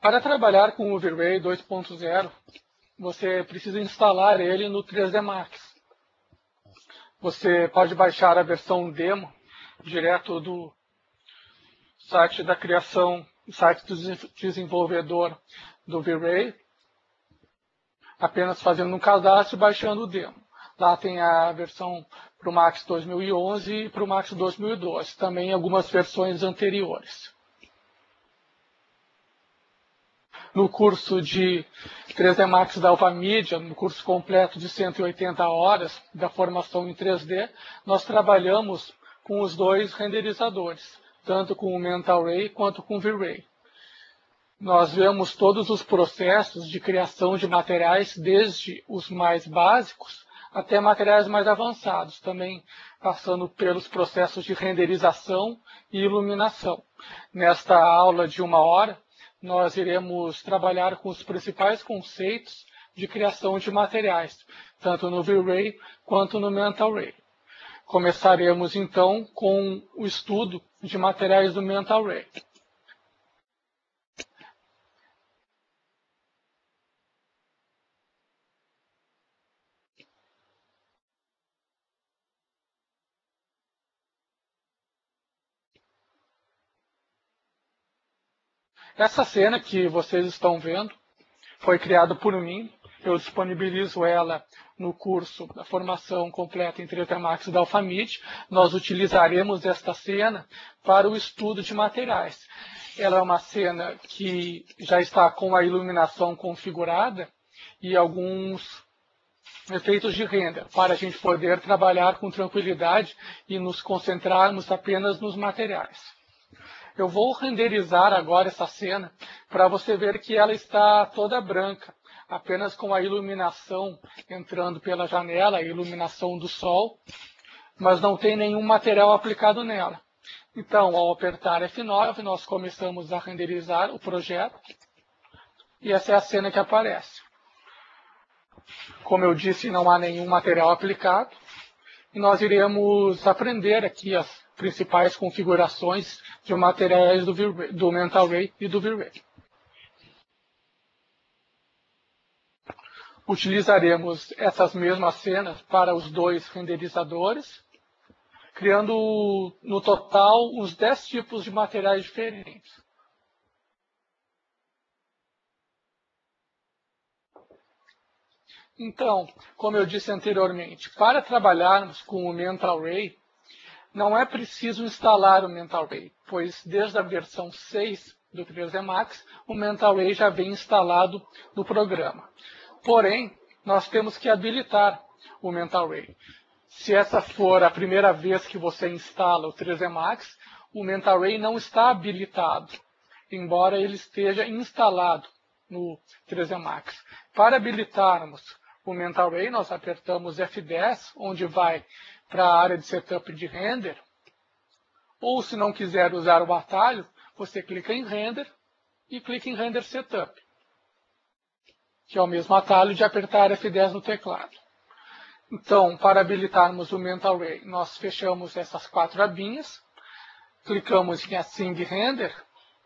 Para trabalhar com o V-Ray 2.0, você precisa instalar ele no 3D Max. Você pode baixar a versão demo direto do site da criação, site do desenvolvedor do V-Ray, apenas fazendo um cadastro e baixando o demo. Lá tem a versão para o Max 2011 e para o Max 2012, também algumas versões anteriores. No curso de 3D Max da Alphamídia, no curso completo de 180 horas da formação em 3D, nós trabalhamos com os dois renderizadores, tanto com o Mental Ray quanto com o V-Ray. Nós vemos todos os processos de criação de materiais, desde os mais básicos até materiais mais avançados, também passando pelos processos de renderização e iluminação. Nesta aula de 1 hora, nós iremos trabalhar com os principais conceitos de criação de materiais, tanto no V-Ray quanto no Mental Ray. Começaremos então com o estudo de materiais do Mental Ray. Essa cena que vocês estão vendo foi criada por mim. Eu disponibilizo ela no curso da formação completa em 3D Max da Alphamídia. Nós utilizaremos esta cena para o estudo de materiais. Ela é uma cena que já está com a iluminação configurada e alguns efeitos de render, para a gente poder trabalhar com tranquilidade e nos concentrarmos apenas nos materiais. Eu vou renderizar agora essa cena para você ver que ela está toda branca, apenas com a iluminação entrando pela janela, a iluminação do sol, mas não tem nenhum material aplicado nela. Então, ao apertar F9, nós começamos a renderizar o projeto e essa é a cena que aparece. Como eu disse, não há nenhum material aplicado e nós iremos aprender aqui as principais configurações de materiais do Mental Ray e do V-Ray. Utilizaremos essas mesmas cenas para os dois renderizadores, criando no total uns 10 tipos de materiais diferentes. Então, como eu disse anteriormente, para trabalharmos com o Mental Ray, não é preciso instalar o Mental Ray, pois desde a versão 6 do 3D Max, o Mental Ray já vem instalado no programa. Porém, nós temos que habilitar o Mental Ray. Se essa for a primeira vez que você instala o 3D Max, o Mental Ray não está habilitado, embora ele esteja instalado no 3D Max. Para habilitarmos o Mental Ray, nós apertamos F10, onde vai para a área de setup de render, ou se não quiser usar o atalho, você clica em render e clica em render setup, que é o mesmo atalho de apertar F10 no teclado. Então, para habilitarmos o Mental Ray, nós fechamos essas 4 abinhas, clicamos em Async Render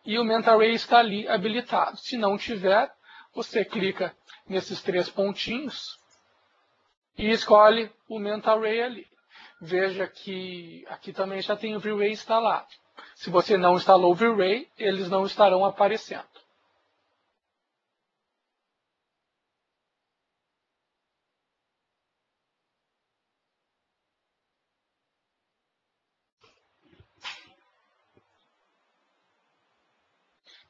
e o Mental Ray está ali habilitado. Se não tiver, você clica nesses 3 pontinhos e escolhe o Mental Ray ali. Veja que aqui também já tem o V-Ray instalado. Se você não instalou o V-Ray, eles não estarão aparecendo.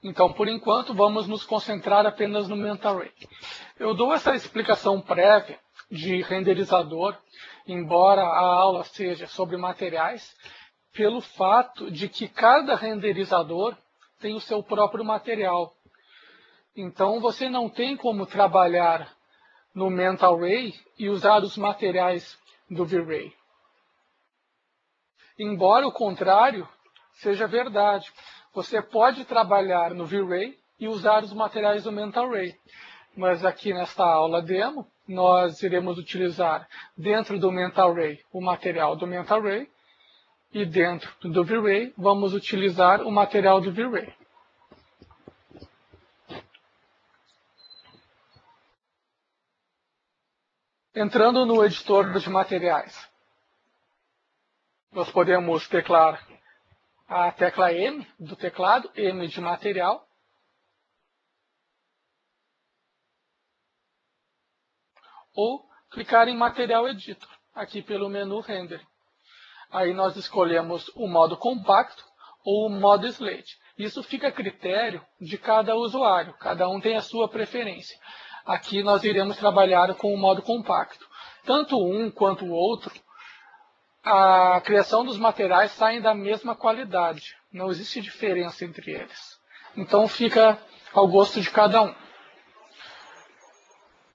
Então, por enquanto, vamos nos concentrar apenas no Mental Ray. Eu dou essa explicação prévia de renderizador, embora a aula seja sobre materiais, pelo fato de que cada renderizador tem o seu próprio material. Então, você não tem como trabalhar no Mental Ray e usar os materiais do V-Ray. Embora o contrário seja verdade. Você pode trabalhar no V-Ray e usar os materiais do Mental Ray. Mas aqui nesta aula demo, nós iremos utilizar dentro do Mental Ray o material do Mental Ray e dentro do V-Ray vamos utilizar o material do V-Ray. Entrando no editor de materiais, nós podemos teclar a tecla M do teclado, M de material, ou clicar em Material Editor, aqui pelo menu Render. Aí nós escolhemos o modo compacto ou o modo slate. Isso fica a critério de cada usuário, cada um tem a sua preferência. Aqui nós iremos trabalhar com o modo compacto. Tanto um quanto o outro, a criação dos materiais saem da mesma qualidade. Não existe diferença entre eles. Então fica ao gosto de cada um.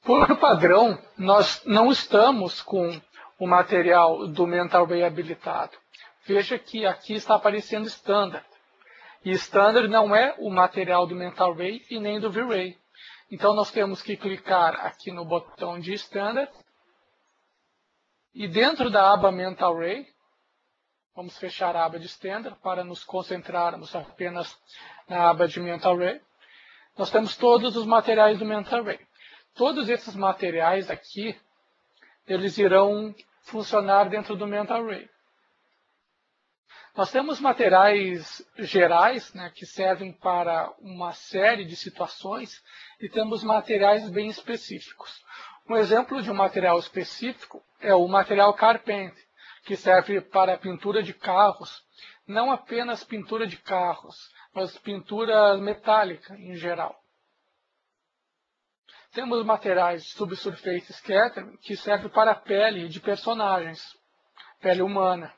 Por padrão, nós não estamos com o material do Mental Ray habilitado. Veja que aqui está aparecendo Standard. E Standard não é o material do Mental Ray e nem do V-Ray. Então nós temos que clicar aqui no botão de Standard. E dentro da aba Mental Ray, vamos fechar a aba de Standard para nos concentrarmos apenas na aba de Mental Ray. Nós temos todos os materiais do Mental Ray. Todos esses materiais aqui, eles irão funcionar dentro do Mental Ray. Nós temos materiais gerais, né, que servem para uma série de situações, e temos materiais bem específicos. Um exemplo de um material específico é o material Carpent, que serve para pintura de carros, não apenas pintura de carros, mas pintura metálica em geral. Temos materiais Subsurface Scattering, que serve para a pele de personagens, pele humana.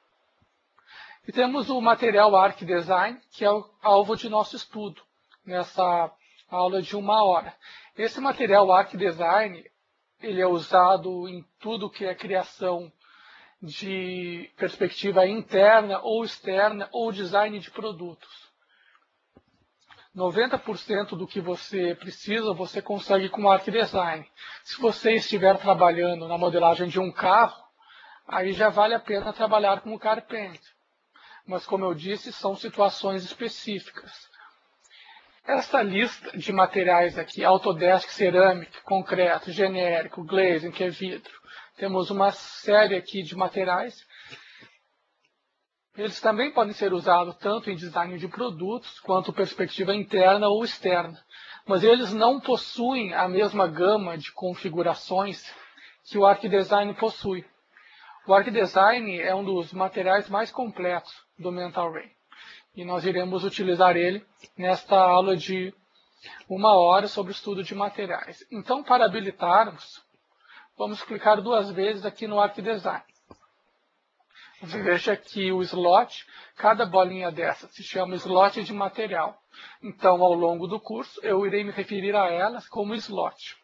E temos o material Arc Design, que é o alvo de nosso estudo, nessa aula de 1 hora. Esse material Arc Design, ele é usado em tudo que é criação de perspectiva interna ou externa ou design de produtos. 90% do que você precisa, você consegue com o Arc Design. Se você estiver trabalhando na modelagem de um carro, aí já vale a pena trabalhar com o Carpent. Mas, como eu disse, são situações específicas. Essa lista de materiais aqui, Autodesk Ceramic, concreto, genérico, glazing, que é vidro. Temos uma série aqui de materiais. Eles também podem ser usados tanto em design de produtos, quanto perspectiva interna ou externa. Mas eles não possuem a mesma gama de configurações que o Arc Design possui. O Arc Design é um dos materiais mais completos do Mental Ray. E nós iremos utilizar ele nesta aula de 1 hora sobre o estudo de materiais. Então, para habilitarmos, vamos clicar 2 vezes aqui no Arc Design. Você veja que o slot, cada bolinha dessa se chama slot de material. Então, ao longo do curso, eu irei me referir a elas como slot.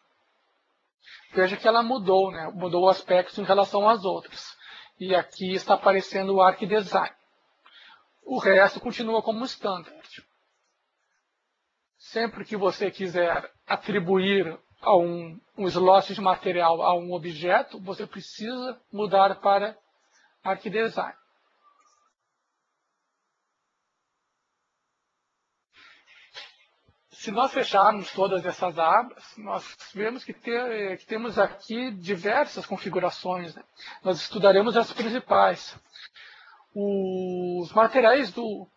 Veja que ela mudou, né? Mudou o aspecto em relação às outras. E aqui está aparecendo o Arc Design. O resto continua como standard. Sempre que você quiser atribuir a um slot de material a um objeto, você precisa mudar para Arc Design. Se nós fecharmos todas essas abas, nós vemos que temos aqui diversas configurações, né? Nós estudaremos as principais. Os materiais do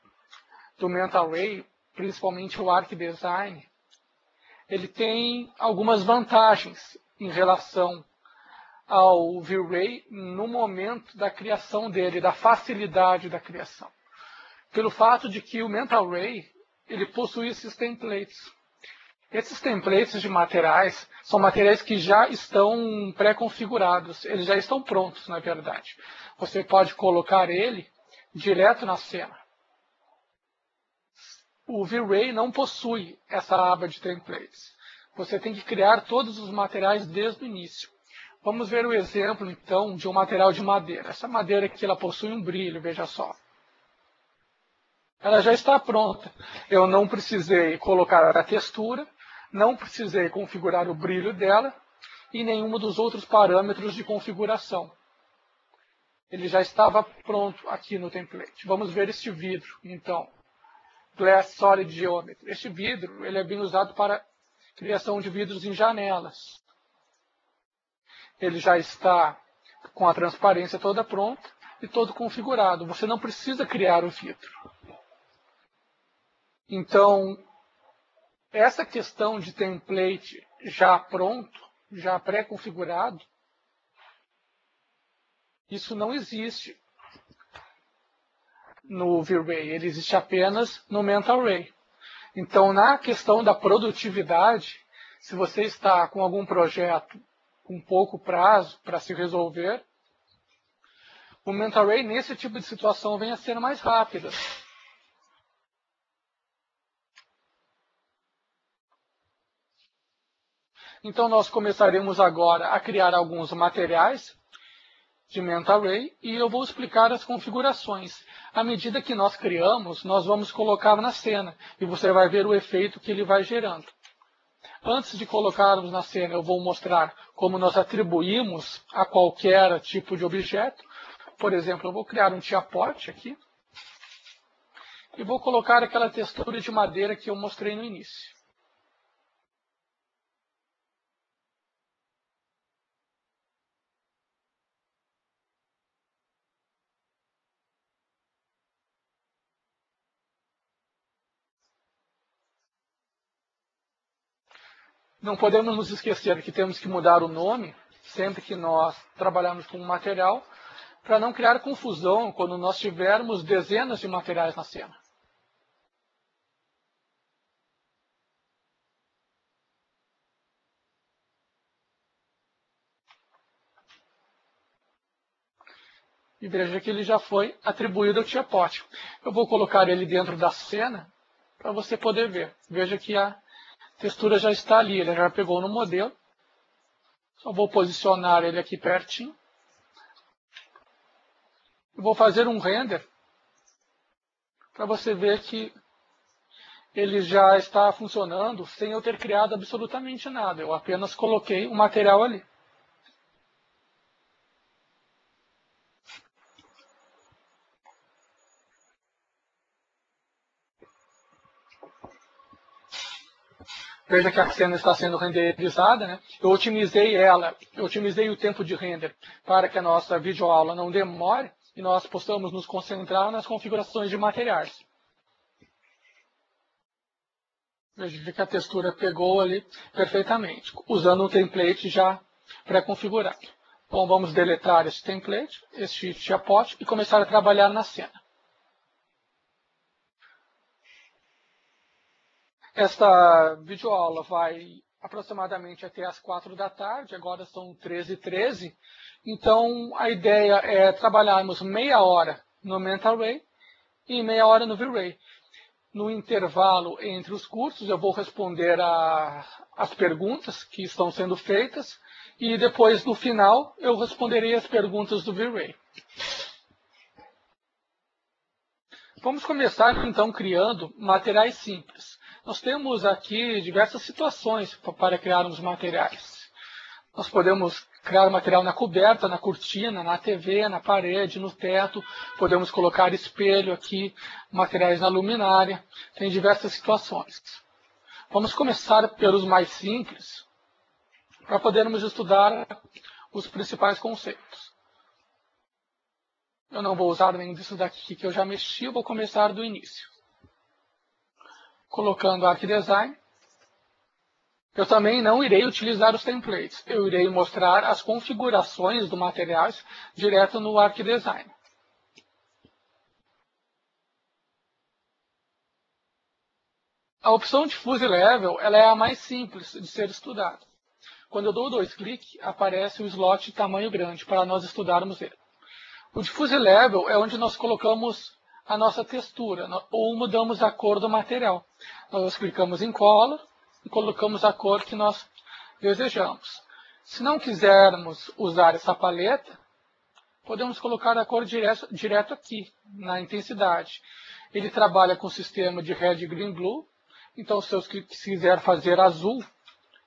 Mental Ray, principalmente o Arc Design, ele tem algumas vantagens em relação ao V-Ray no momento da criação dele, da facilidade da criação. Pelo fato de que o Mental Ray, ele possui esses templates. Esses templates de materiais são materiais que já estão pré-configurados, eles já estão prontos, na verdade. Você pode colocar ele direto na cena. O V-Ray não possui essa aba de templates. Você tem que criar todos os materiais desde o início. Vamos ver o exemplo, então, de um material de madeira. Essa madeira aqui, ela possui um brilho, veja só. Ela já está pronta. Eu não precisei colocar a textura, não precisei configurar o brilho dela e nenhum dos outros parâmetros de configuração. Ele já estava pronto aqui no template. Vamos ver este vidro, então. Glass Solid Geometry. Este vidro ele é bem usado para criação de vidros em janelas. ele já está com a transparência toda pronta e todo configurado. Você não precisa criar o vidro. Então, essa questão de template já pronto, já pré-configurado, isso não existe no V-Ray, ele existe apenas no Mental Ray. Então, na questão da produtividade, se você está com algum projeto com pouco prazo para se resolver, o Mental Ray, nesse tipo de situação, vem a ser mais rápida. Então, nós começaremos agora a criar alguns materiais de Mental Ray e eu vou explicar as configurações. À medida que nós criamos, nós vamos colocar na cena e você vai ver o efeito que ele vai gerando. Antes de colocarmos na cena, eu vou mostrar como nós atribuímos a qualquer tipo de objeto. Por exemplo, eu vou criar um teapot aqui e vou colocar aquela textura de madeira que eu mostrei no início. Não podemos nos esquecer que temos que mudar o nome sempre que nós trabalharmos com um material, para não criar confusão quando nós tivermos dezenas de materiais na cena. E veja que ele já foi atribuído ao teapot. Eu vou colocar ele dentro da cena para você poder ver. Veja que a textura já está ali, ele já pegou no modelo. Só vou posicionar ele aqui pertinho. Eu vou fazer um render para você ver que ele já está funcionando sem eu ter criado absolutamente nada. Eu apenas coloquei o material ali. Veja que a cena está sendo renderizada, né? Eu otimizei o tempo de render para que a nossa videoaula não demore e nós possamos nos concentrar nas configurações de materiais. Veja que a textura pegou ali perfeitamente, usando um template já pré-configurado. Bom, vamos deletar esse template, esse teapot, e começar a trabalhar na cena. Esta videoaula vai aproximadamente até as 4 da tarde, agora são 13h13. Então, a ideia é trabalharmos meia hora no Mental Ray e meia hora no V-Ray. No intervalo entre os cursos, eu vou responder as perguntas que estão sendo feitas e depois, no final, eu responderei as perguntas do V-Ray. Vamos começar, então, criando materiais simples. Nós temos aqui diversas situações para criarmos materiais. Nós podemos criar material na coberta, na cortina, na TV, na parede, no teto. Podemos colocar espelho aqui, materiais na luminária. Tem diversas situações. Vamos começar pelos mais simples, para podermos estudar os principais conceitos. Eu não vou usar nenhum disso daqui que eu já mexi, vou começar do início. Colocando ArcDesign. Eu também não irei utilizar os templates. Eu irei mostrar as configurações do materiais direto no ArcDesign. A opção de Fuse Level ela é a mais simples de ser estudada. Quando eu dou 2 cliques, aparece o slot de tamanho grande para nós estudarmos ele. O Diffuse Level é onde nós colocamos a nossa textura, ou mudamos a cor do material. Nós clicamos em Color e colocamos a cor que nós desejamos. Se não quisermos usar essa paleta, podemos colocar a cor direto aqui, na intensidade. Ele trabalha com o sistema de Red, Green, Blue. Então, se eu quiser fazer azul,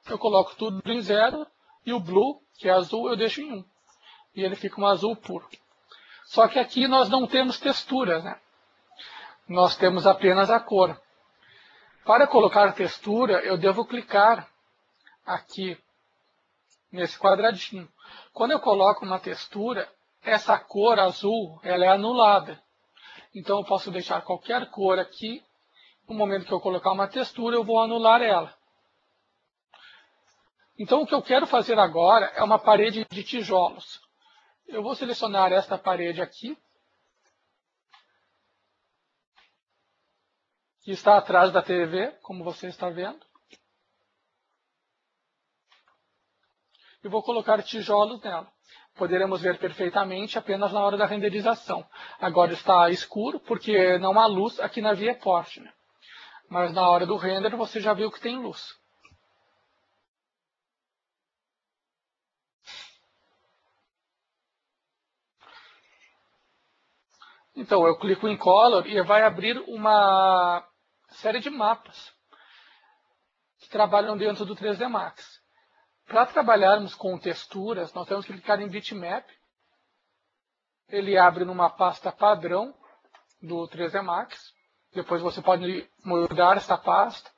eu coloco tudo em 0 e o Blue, que é azul, eu deixo em 1. E ele fica um azul puro. Só que aqui nós não temos texturas, né? Nós temos apenas a cor. Para colocar textura, eu devo clicar aqui nesse quadradinho. Quando eu coloco uma textura, essa cor azul ela é anulada. Então eu posso deixar qualquer cor aqui. No momento que eu colocar uma textura, eu vou anular ela. Então o que eu quero fazer agora é uma parede de tijolos. Eu vou selecionar esta parede aqui, que está atrás da TV, como você está vendo. E vou colocar tijolos nela. Poderemos ver perfeitamente apenas na hora da renderização. Agora está escuro porque não há luz aqui na viewport, né? Mas na hora do render você já viu que tem luz. Então eu clico em Color e vai abrir uma série de mapas que trabalham dentro do 3D Max. Para trabalharmos com texturas, nós temos que clicar em Bitmap. Ele abre numa pasta padrão do 3D Max. Depois você pode mudar essa pasta.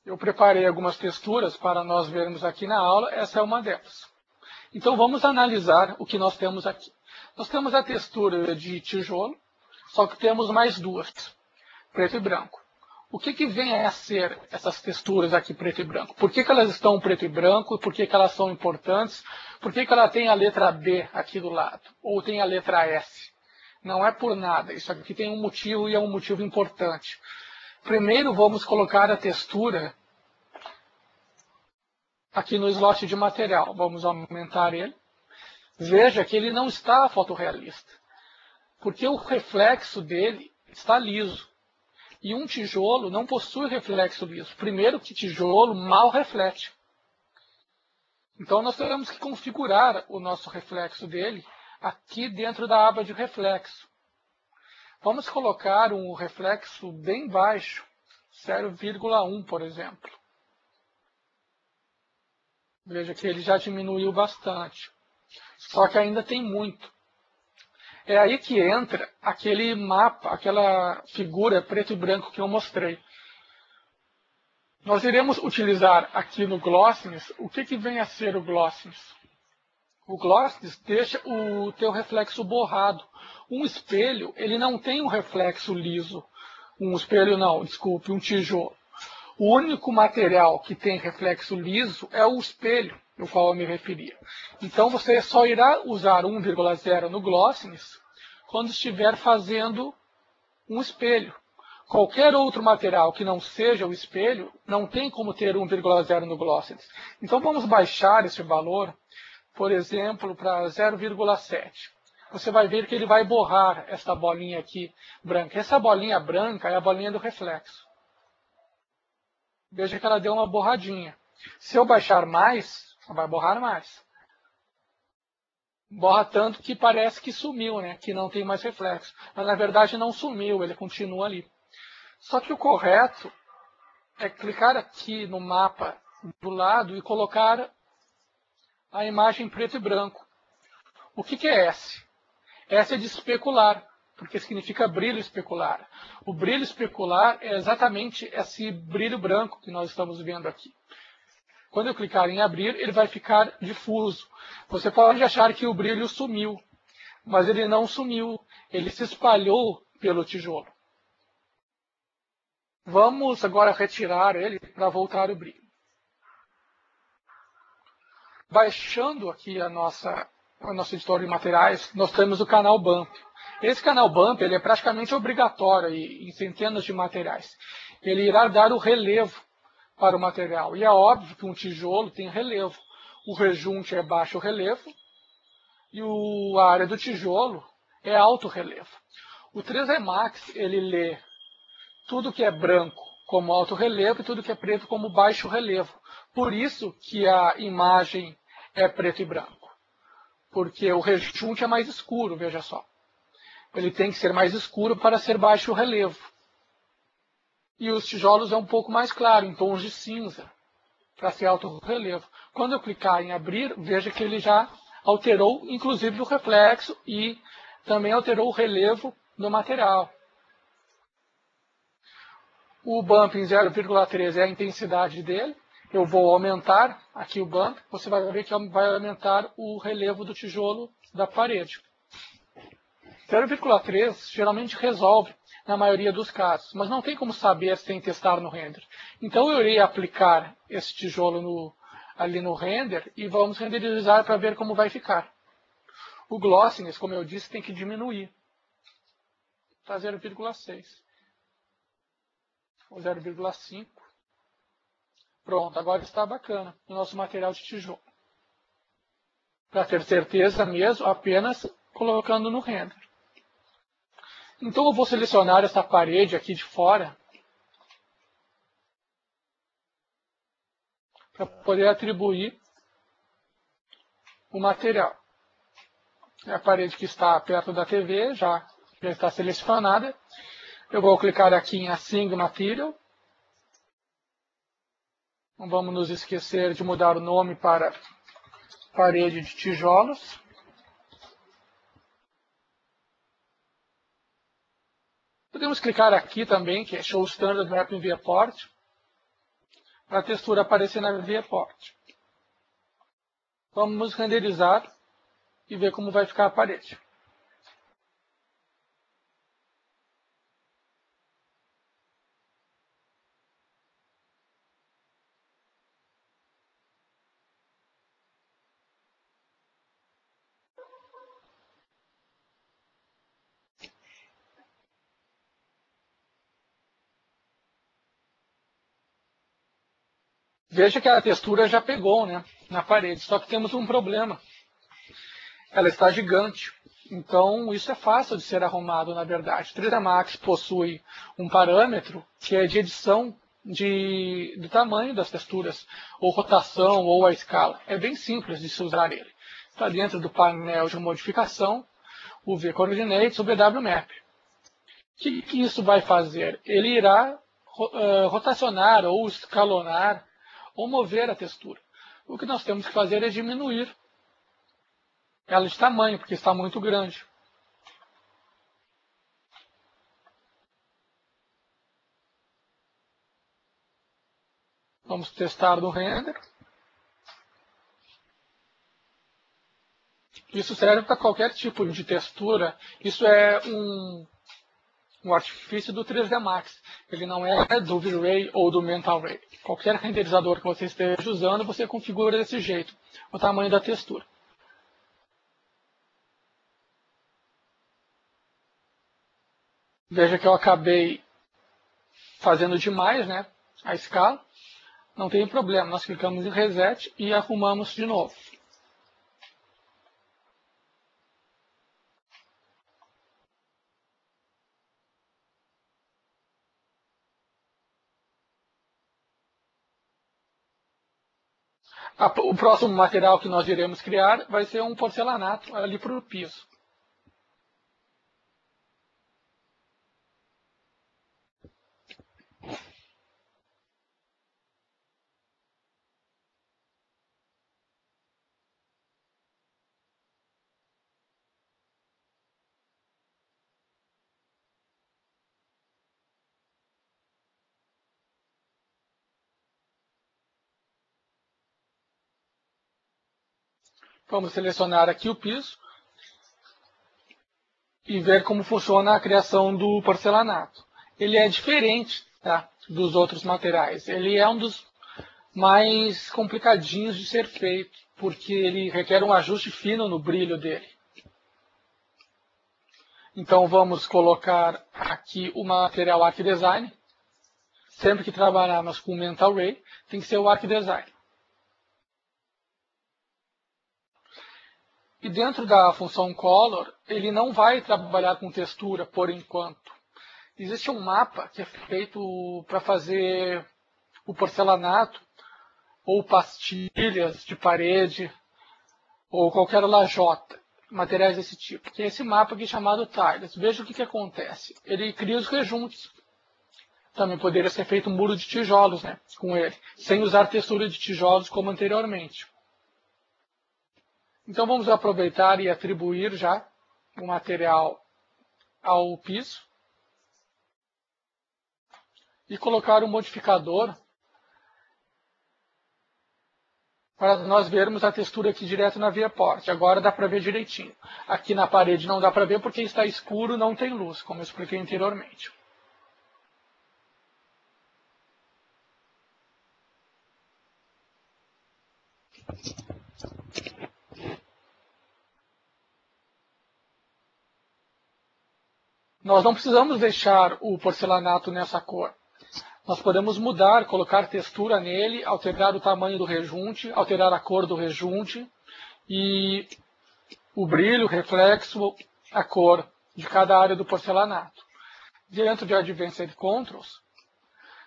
Eu preparei algumas texturas para nós vermos aqui na aula. Essa é uma delas. Então vamos analisar o que nós temos aqui. Nós temos a textura de tijolo, só que temos mais duas, preto e branco. O que vem a ser essas texturas aqui preto e branco? Por que elas estão preto e branco? Por que elas são importantes? Por que ela tem a letra B aqui do lado? Ou tem a letra S? Não é por nada. Isso aqui tem um motivo e é um motivo importante. Primeiro vamos colocar a textura aqui no slot de material. Vamos aumentar ele. Veja que ele não está fotorrealista, porque o reflexo dele está liso. E um tijolo não possui reflexo liso. Primeiro que tijolo mal reflete. Então nós temos que configurar o nosso reflexo dele aqui dentro da aba de reflexo. Vamos colocar um reflexo bem baixo, 0,1 por exemplo. Veja que ele já diminuiu bastante. Só que ainda tem muito. É aí que entra aquele mapa, aquela figura preto e branco que eu mostrei. Nós iremos utilizar aqui no Glossiness, o que vem a ser o Glossiness? O Glossiness deixa o teu reflexo borrado. Um espelho, ele não tem um reflexo liso. Um espelho não, desculpe, um tijolo. O único material que tem reflexo liso é o espelho, ao qual eu me referia. Então você só irá usar 1,0 no Glossiness quando estiver fazendo um espelho. Qualquer outro material que não seja o espelho não tem como ter 1,0 no Glossiness. Então vamos baixar esse valor, por exemplo, para 0,7. Você vai ver que ele vai borrar essa bolinha aqui branca. Essa bolinha branca é a bolinha do reflexo. Veja que ela deu uma borradinha. Se eu baixar mais, vai borrar mais. Borra tanto que parece que sumiu, né? Que não tem mais reflexo. Mas na verdade não sumiu, ele continua ali. Só que o correto é clicar aqui no mapa do lado e colocar a imagem preto e branco. O que é S? S é de especular, porque significa brilho especular. O brilho especular é exatamente esse brilho branco que nós estamos vendo aqui. Quando eu clicar em abrir, ele vai ficar difuso. Você pode achar que o brilho sumiu, mas ele não sumiu. Ele se espalhou pelo tijolo. Vamos agora retirar ele para voltar o brilho. Baixando aqui o nosso editor de materiais, nós temos o canal Bump. Esse canal Bump ele é praticamente obrigatório em centenas de materiais. Ele irá dar o relevo para o material. E é óbvio que um tijolo tem relevo. O rejunte é baixo relevo e a área do tijolo é alto relevo. O 3D Max ele lê tudo que é branco como alto relevo e tudo que é preto como baixo relevo. Por isso que a imagem é preto e branco. Porque o rejunte é mais escuro, veja só. Ele tem que ser mais escuro para ser baixo relevo. E os tijolos é um pouco mais claro, em tons de cinza, para ser alto relevo. Quando eu clicar em abrir, veja que ele já alterou inclusive o reflexo e também alterou o relevo do material. O bump em 0,3 é a intensidade dele. Eu vou aumentar aqui o bump, você vai ver que vai aumentar o relevo do tijolo da parede. 0,3 geralmente resolve na maioria dos casos, mas não tem como saber sem testar no render. Então eu irei aplicar esse tijolo ali no render e vamos renderizar para ver como vai ficar. O glossiness, como eu disse, tem que diminuir para 0,6 ou 0,5. Pronto, agora está bacana o nosso material de tijolo. Para ter certeza mesmo, apenas colocando no render. Então eu vou selecionar essa parede aqui de fora para poder atribuir o material. É a parede que está perto da TV, já está selecionada. Eu vou clicar aqui em Assign Material. Não vamos nos esquecer de mudar o nome para parede de tijolos. Podemos clicar aqui também, que é Show Standard Map in Viewport, para a textura aparecer na Viewport. Vamos renderizar e ver como vai ficar a parede. Veja que a textura já pegou, né, na parede, só que temos um problema. Ela está gigante, então isso é fácil de ser arrumado, na verdade. O 3D Max possui um parâmetro que é de edição do tamanho das texturas, ou rotação, ou a escala. É bem simples de se usar ele. Está dentro do painel de modificação, o V-Coordinates, o BW-Map. O que isso vai fazer? Ele irá rotacionar ou escalonar ou mover a textura. O que nós temos que fazer é diminuir ela de tamanho, porque está muito grande. Vamos testar no render. Isso serve para qualquer tipo de textura. Isso é um artifício do 3D Max. Ele não é do V-Ray ou do Mental Ray. Qualquer renderizador que você esteja usando, você configura desse jeito o tamanho da textura. Veja que eu acabei fazendo demais, né, a escala. Não tem problema, nós clicamos em Reset e arrumamos de novo. O próximo material que nós iremos criar vai ser um porcelanato ali para o piso. Vamos selecionar aqui o piso e ver como funciona a criação do porcelanato. Ele é diferente, tá, dos outros materiais. Ele é um dos mais complicadinhos de ser feito, porque ele requer um ajuste fino no brilho dele. Então vamos colocar aqui o material Arc Design. Sempre que trabalharmos com Mental Ray, tem que ser o Arc Design. E dentro da função Color, ele não vai trabalhar com textura por enquanto. Existe um mapa que é feito para fazer o porcelanato, ou pastilhas de parede, ou qualquer lajota, materiais desse tipo. Que é esse mapa aqui chamado Tiles. Veja o que acontece. Ele cria os rejuntos. Também poderia ser feito um muro de tijolos, né, com ele, sem usar textura de tijolos como anteriormente. Então vamos aproveitar e atribuir já o material ao piso e colocar um modificador para nós vermos a textura aqui direto na viewport. Agora dá para ver direitinho. Aqui na parede não dá para ver porque está escuro, não tem luz, como eu expliquei anteriormente. Nós não precisamos deixar o porcelanato nessa cor. Nós podemos mudar, colocar textura nele, alterar o tamanho do rejunte, alterar a cor do rejunte e o brilho, o reflexo, a cor de cada área do porcelanato. Dentro de Advanced Controls,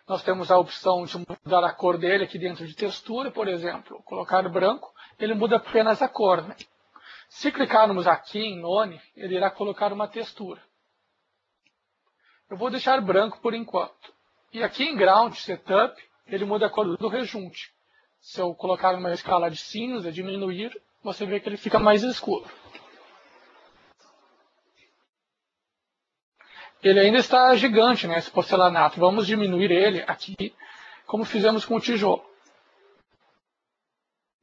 nós temos a opção de mudar a cor dele aqui dentro de textura, por exemplo, colocar branco, ele muda apenas a cor, né? Se clicarmos aqui em None, ele irá colocar uma textura. Eu vou deixar branco por enquanto. E aqui em Ground Setup, ele muda a cor do rejunte. Se eu colocar uma escala de cinza, diminuir, você vê que ele fica mais escuro. Ele ainda está gigante, né, esse porcelanato. Vamos diminuir ele aqui, como fizemos com o tijolo.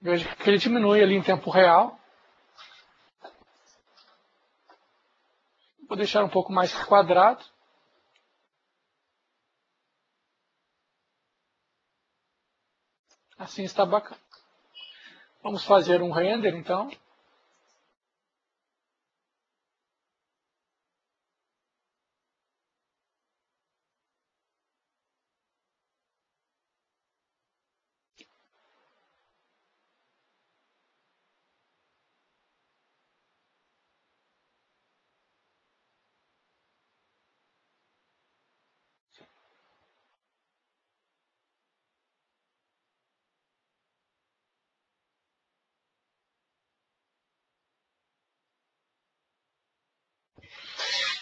Veja que ele diminui ali em tempo real. Vou deixar um pouco mais quadrado. Assim está bacana. Vamos fazer um render, então.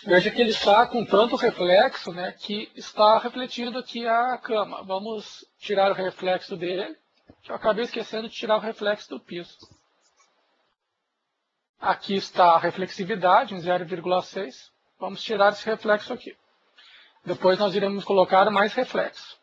Veja que ele está com tanto reflexo, né, que está refletindo aqui a cama. Vamos tirar o reflexo dele, que eu acabei esquecendo de tirar o reflexo do piso. Aqui está a reflexividade em 0,6. Vamos tirar esse reflexo aqui. Depois nós iremos colocar mais reflexo.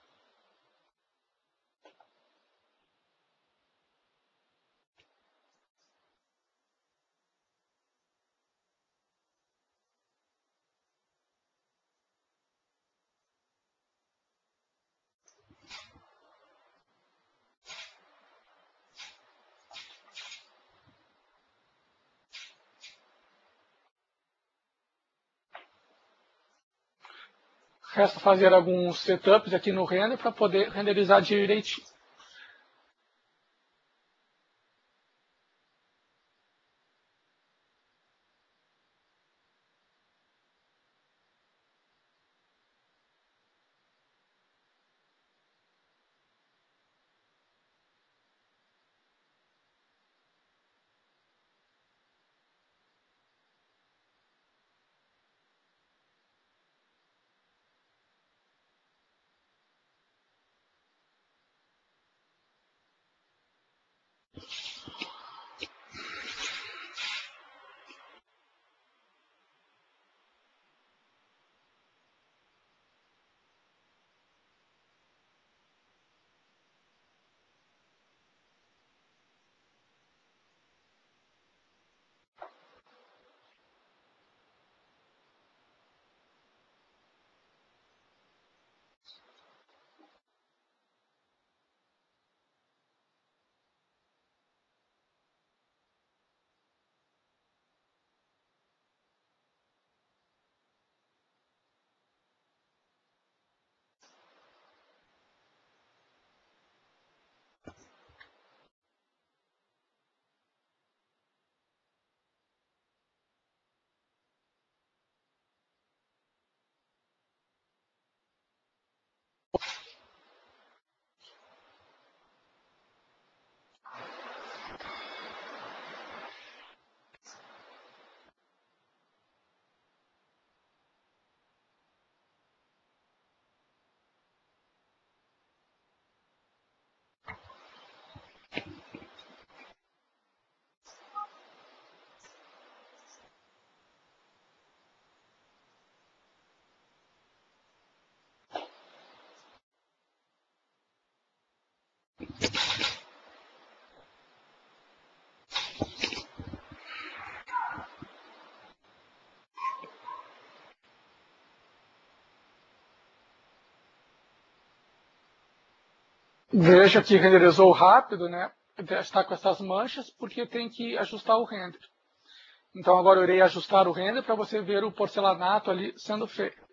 Resta fazer alguns setups aqui no render para poder renderizar direitinho. Veja que renderizou rápido, né? Está com essas manchas porque tem que ajustar o render. Então agora eu irei ajustar o render para você ver o porcelanato ali sendo feito.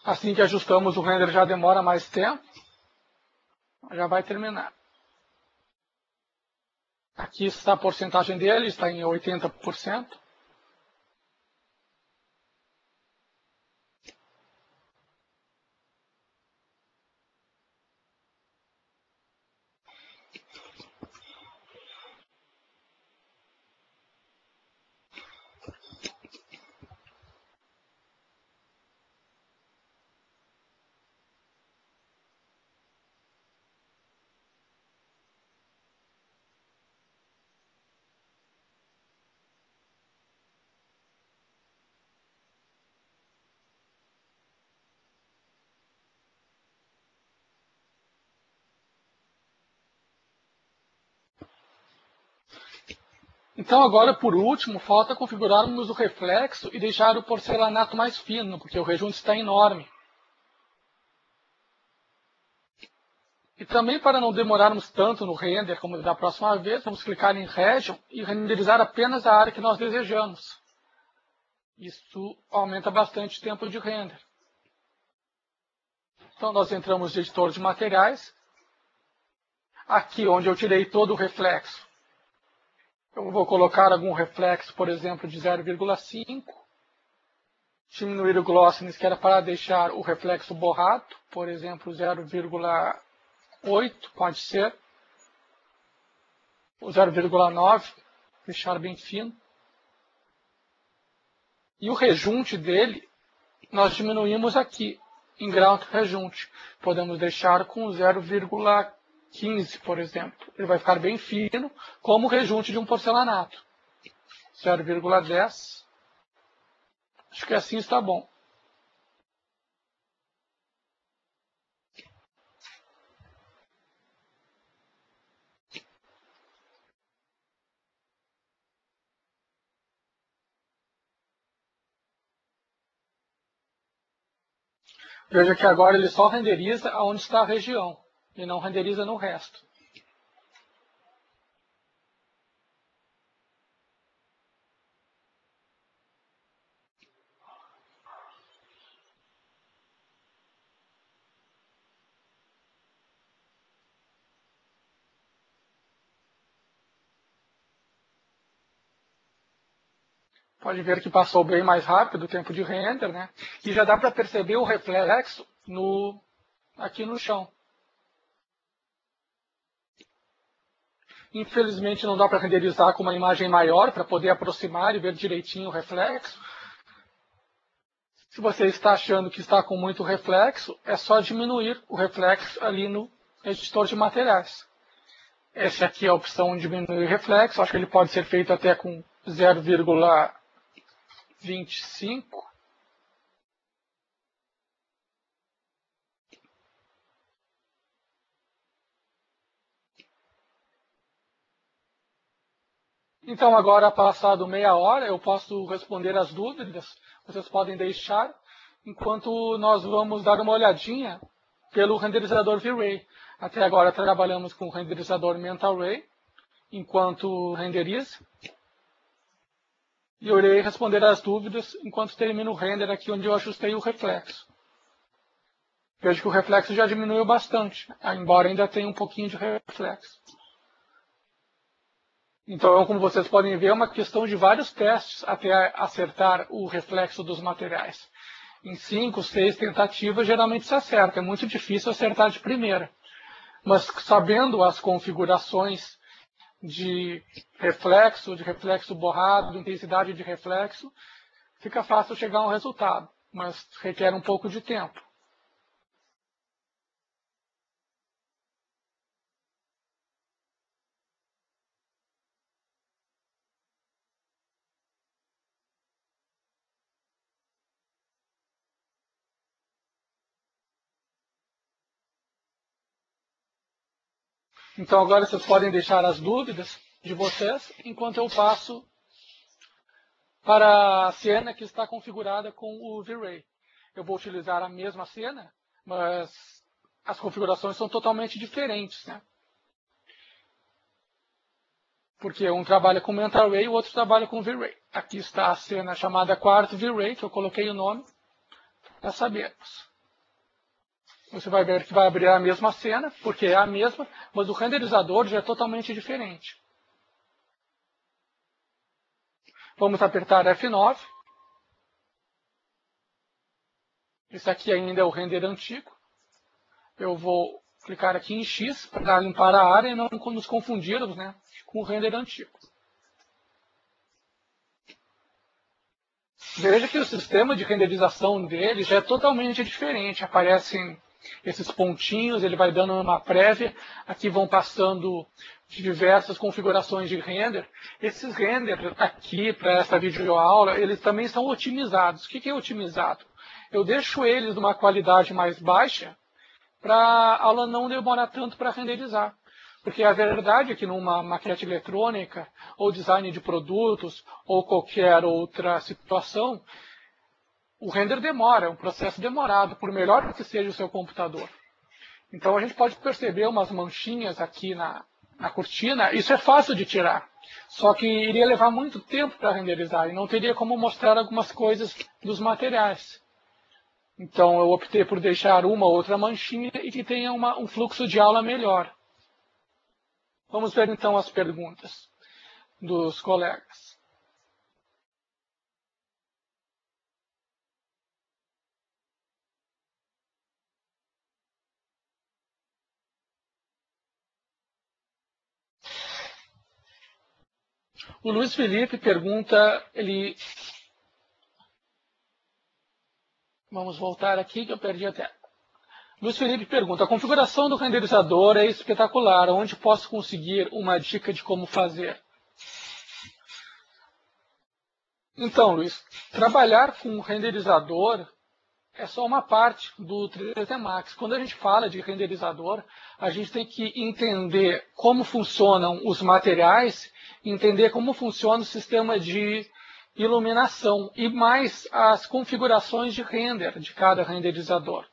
Assim que ajustamos o render já demora mais tempo, já vai terminar. Aqui está a porcentagem dele, está em 80%. Então agora, por último, falta configurarmos o reflexo e deixar o porcelanato mais fino, porque o rejunte está enorme. E também para não demorarmos tanto no render como da próxima vez, vamos clicar em Region e renderizar apenas a área que nós desejamos. Isso aumenta bastante o tempo de render. Então nós entramos no editor de materiais. Aqui onde eu tirei todo o reflexo, eu vou colocar algum reflexo, por exemplo, de 0,5. Diminuir o glossiness, que era para deixar o reflexo borrado, por exemplo, 0,8 pode ser. O 0,9, deixar bem fino. E o rejunte dele, nós diminuímos aqui, em ground rejunte. Podemos deixar com 0,15, por exemplo. Ele vai ficar bem fino, como o rejunte de um porcelanato. 0,10. Acho que assim está bom. Veja que agora ele só renderiza onde está a região, e não renderiza no resto. Pode ver que passou bem mais rápido o tempo de render, né? E já dá para perceber o reflexo aqui no chão. Infelizmente não dá para renderizar com uma imagem maior para poder aproximar e ver direitinho o reflexo. Se você está achando que está com muito reflexo, é só diminuir o reflexo ali no editor de materiais. Essa aqui é a opção de diminuir o reflexo. Acho que ele pode ser feito até com 0,25. Então agora, passado meia hora, eu posso responder as dúvidas. Vocês podem deixar, enquanto nós vamos dar uma olhadinha pelo renderizador V-Ray. Até agora trabalhamos com o renderizador Mental Ray, enquanto renderiza. E eu irei responder as dúvidas enquanto termino o render aqui onde eu ajustei o reflexo. Vejo que o reflexo já diminuiu bastante, embora ainda tenha um pouquinho de reflexo. Então, como vocês podem ver, é uma questão de vários testes até acertar o reflexo dos materiais. Em 5, 6 tentativas, geralmente se acerta. É muito difícil acertar de primeira. Mas sabendo as configurações de reflexo borrado, intensidade de reflexo, fica fácil chegar a um resultado, mas requer um pouco de tempo. Então agora vocês podem deixar as dúvidas de vocês, enquanto eu passo para a cena que está configurada com o V-Ray. Eu vou utilizar a mesma cena, mas as configurações são totalmente diferentes, né? Porque um trabalha com Mental Ray e o outro trabalha com V-Ray. Aqui está a cena chamada quarto V-Ray, que eu coloquei o nome para sabermos. Você vai ver que vai abrir a mesma cena, porque é a mesma, mas o renderizador já é totalmente diferente. Vamos apertar F9. Esse aqui ainda é o render antigo. Eu vou clicar aqui em X para limpar a área e não nos confundirmos, né, com o render antigo. Veja que o sistema de renderização dele já é totalmente diferente. Aparecem esses pontinhos, ele vai dando uma prévia. Aqui vão passando diversas configurações de render. Esses renders aqui, para essa videoaula, eles também são otimizados. O que é otimizado? Eu deixo eles numa qualidade mais baixa para a aula não demorar tanto para renderizar. Porque a verdade é que numa maquete eletrônica, ou design de produtos, ou qualquer outra situação, o render demora, é um processo demorado, por melhor que seja o seu computador. Então a gente pode perceber umas manchinhas aqui na cortina, isso é fácil de tirar. Só que iria levar muito tempo para renderizar e não teria como mostrar algumas coisas dos materiais. Então eu optei por deixar uma ou outra manchinha e que tenha um fluxo de aula melhor. Vamos ver então as perguntas dos colegas. O Luiz Felipe pergunta, vamos voltar aqui que eu perdi a tela. Luiz Felipe pergunta, a configuração do renderizador é espetacular, onde posso conseguir uma dica de como fazer? Então, Luiz, trabalhar com o renderizador é só uma parte do 3D Max. Quando a gente fala de renderizador, a gente tem que entender como funcionam os materiais, entender como funciona o sistema de iluminação e mais as configurações de render de cada renderizador.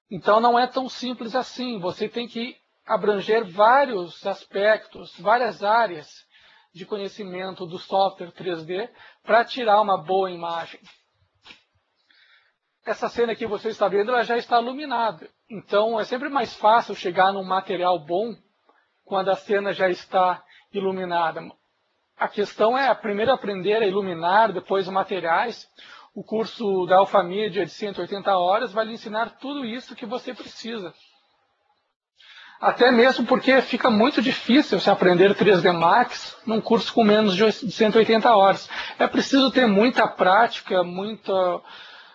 Então não é tão simples assim, você tem que abranger vários aspectos, várias áreas de conhecimento do software 3D para tirar uma boa imagem. Essa cena que você está vendo, ela já está iluminada. Então é sempre mais fácil chegar num material bom quando a cena já está iluminada. A questão é primeiro aprender a iluminar, depois os materiais. O curso da Alphamídia de 180 horas vai lhe ensinar tudo isso que você precisa. Até mesmo porque fica muito difícil se aprender 3D Max num curso com menos de 180 horas. É preciso ter muita prática, muito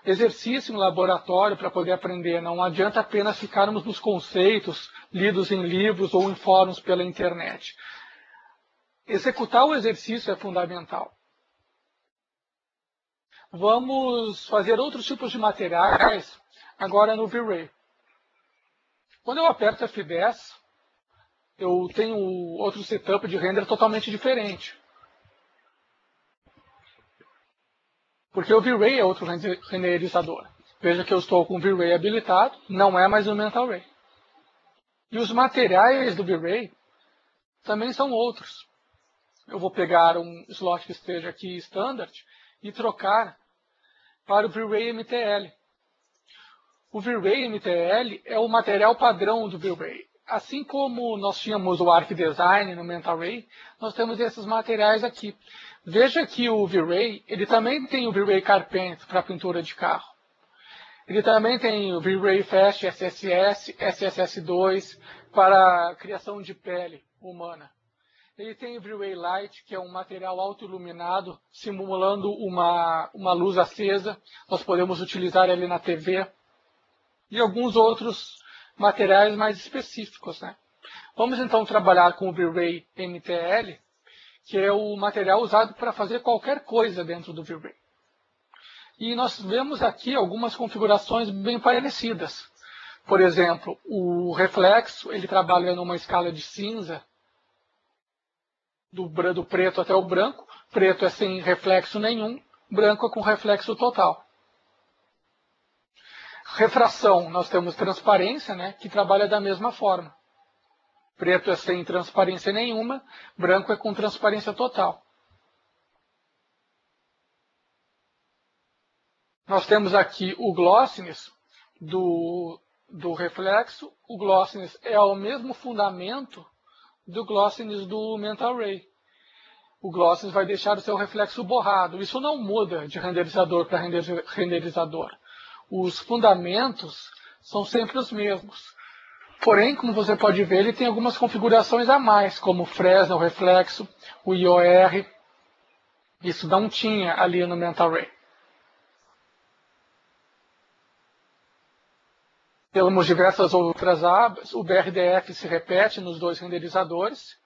exercício no laboratório para poder aprender. Não adianta apenas ficarmos nos conceitos lidos em livros ou em fóruns pela internet. Executar o exercício é fundamental. Vamos fazer outros tipos de materiais agora no V-Ray. Quando eu aperto F10, eu tenho outro setup de render totalmente diferente. Porque o V-Ray é outro renderizador. Veja que eu estou com o V-Ray habilitado, não é mais o Mental Ray. E os materiais do V-Ray também são outros. Eu vou pegar um slot que esteja aqui standard e trocar para o V-Ray MTL. O V-Ray MTL é o material padrão do V-Ray. Assim como nós tínhamos o Arc Design no Mental Ray, nós temos esses materiais aqui. Veja que o V-Ray, ele também tem o V-Ray Carpent para pintura de carro. Ele também tem o V-Ray Fast SSS, SSS2 para criação de pele humana. Ele tem V-Ray Light, que é um material autoiluminado, simulando uma luz acesa. Nós podemos utilizar ele na TV. E alguns outros materiais mais específicos, né? Vamos então trabalhar com o V-Ray MTL, que é o material usado para fazer qualquer coisa dentro do V-Ray. E nós vemos aqui algumas configurações bem parecidas. Por exemplo, o reflexo, ele trabalha numa escala de cinza, do preto até o branco. Preto é sem reflexo nenhum, branco é com reflexo total. Refração, nós temos transparência, né, que trabalha da mesma forma. Preto é sem transparência nenhuma, branco é com transparência total. Nós temos aqui o glossiness do reflexo. O glossiness é o mesmo fundamento do glossiness do mental ray. O glossiness vai deixar o seu reflexo borrado. Isso não muda de renderizador para renderizador. Os fundamentos são sempre os mesmos. Porém, como você pode ver, ele tem algumas configurações a mais, como o Fresnel reflexo, o IOR. Isso não tinha ali no mental ray. Temos diversas outras abas. O BRDF se repete nos dois renderizadores.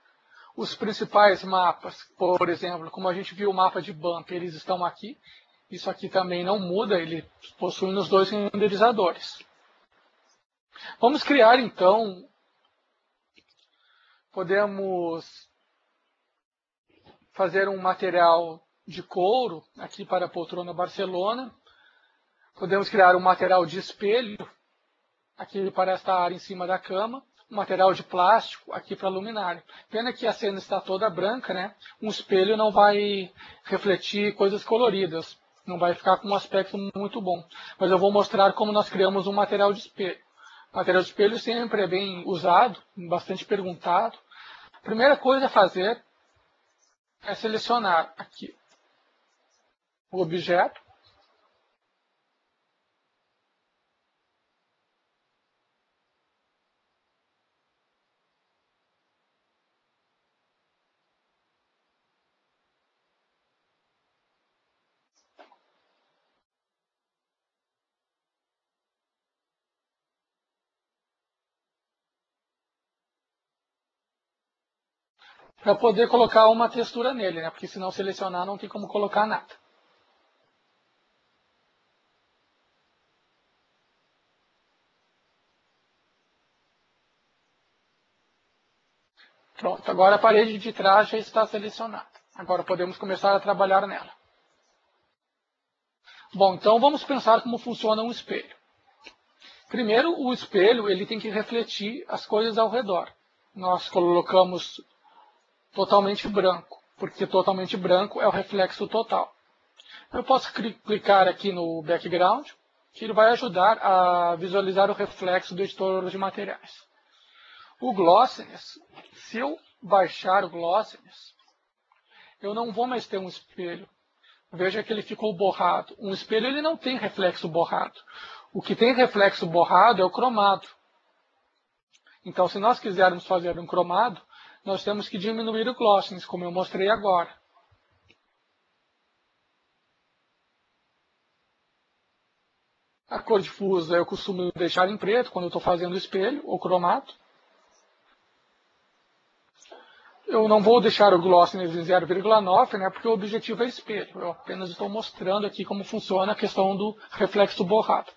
Os principais mapas, por exemplo, como a gente viu o mapa de bump, eles estão aqui. Isso aqui também não muda, ele possui nos dois renderizadores. Vamos criar, então, podemos fazer um material de couro aqui para a poltrona Barcelona. Podemos criar um material de espelho aqui para esta área em cima da cama. Um material de plástico aqui para a luminária. Pena que a cena está toda branca, né? Um espelho não vai refletir coisas coloridas. Não vai ficar com um aspecto muito bom. Mas eu vou mostrar como nós criamos um material de espelho. O material de espelho sempre é bem usado, bastante perguntado. A primeira coisa a fazer é selecionar aqui o objeto. Para poder colocar uma textura nele, né? Porque se não selecionar não tem como colocar nada. Pronto, agora a parede de trás já está selecionada. Agora podemos começar a trabalhar nela. Bom, então vamos pensar como funciona um espelho. Primeiro, o espelho ele tem que refletir as coisas ao redor. Nós colocamos totalmente branco, porque totalmente branco é o reflexo total. Eu posso clicar aqui no background, que ele vai ajudar a visualizar o reflexo do editor de materiais. O glossiness, se eu baixar o glossiness, eu não vou mais ter um espelho. Veja que ele ficou borrado. Um espelho ele não tem reflexo borrado. O que tem reflexo borrado é o cromado. Então, se nós quisermos fazer um cromado, nós temos que diminuir o glossiness, como eu mostrei agora. A cor difusa eu costumo deixar em preto quando eu estou fazendo o espelho, ou cromado. Eu não vou deixar o glossiness em 0,9, né, porque o objetivo é espelho. Eu apenas estou mostrando aqui como funciona a questão do reflexo borrado.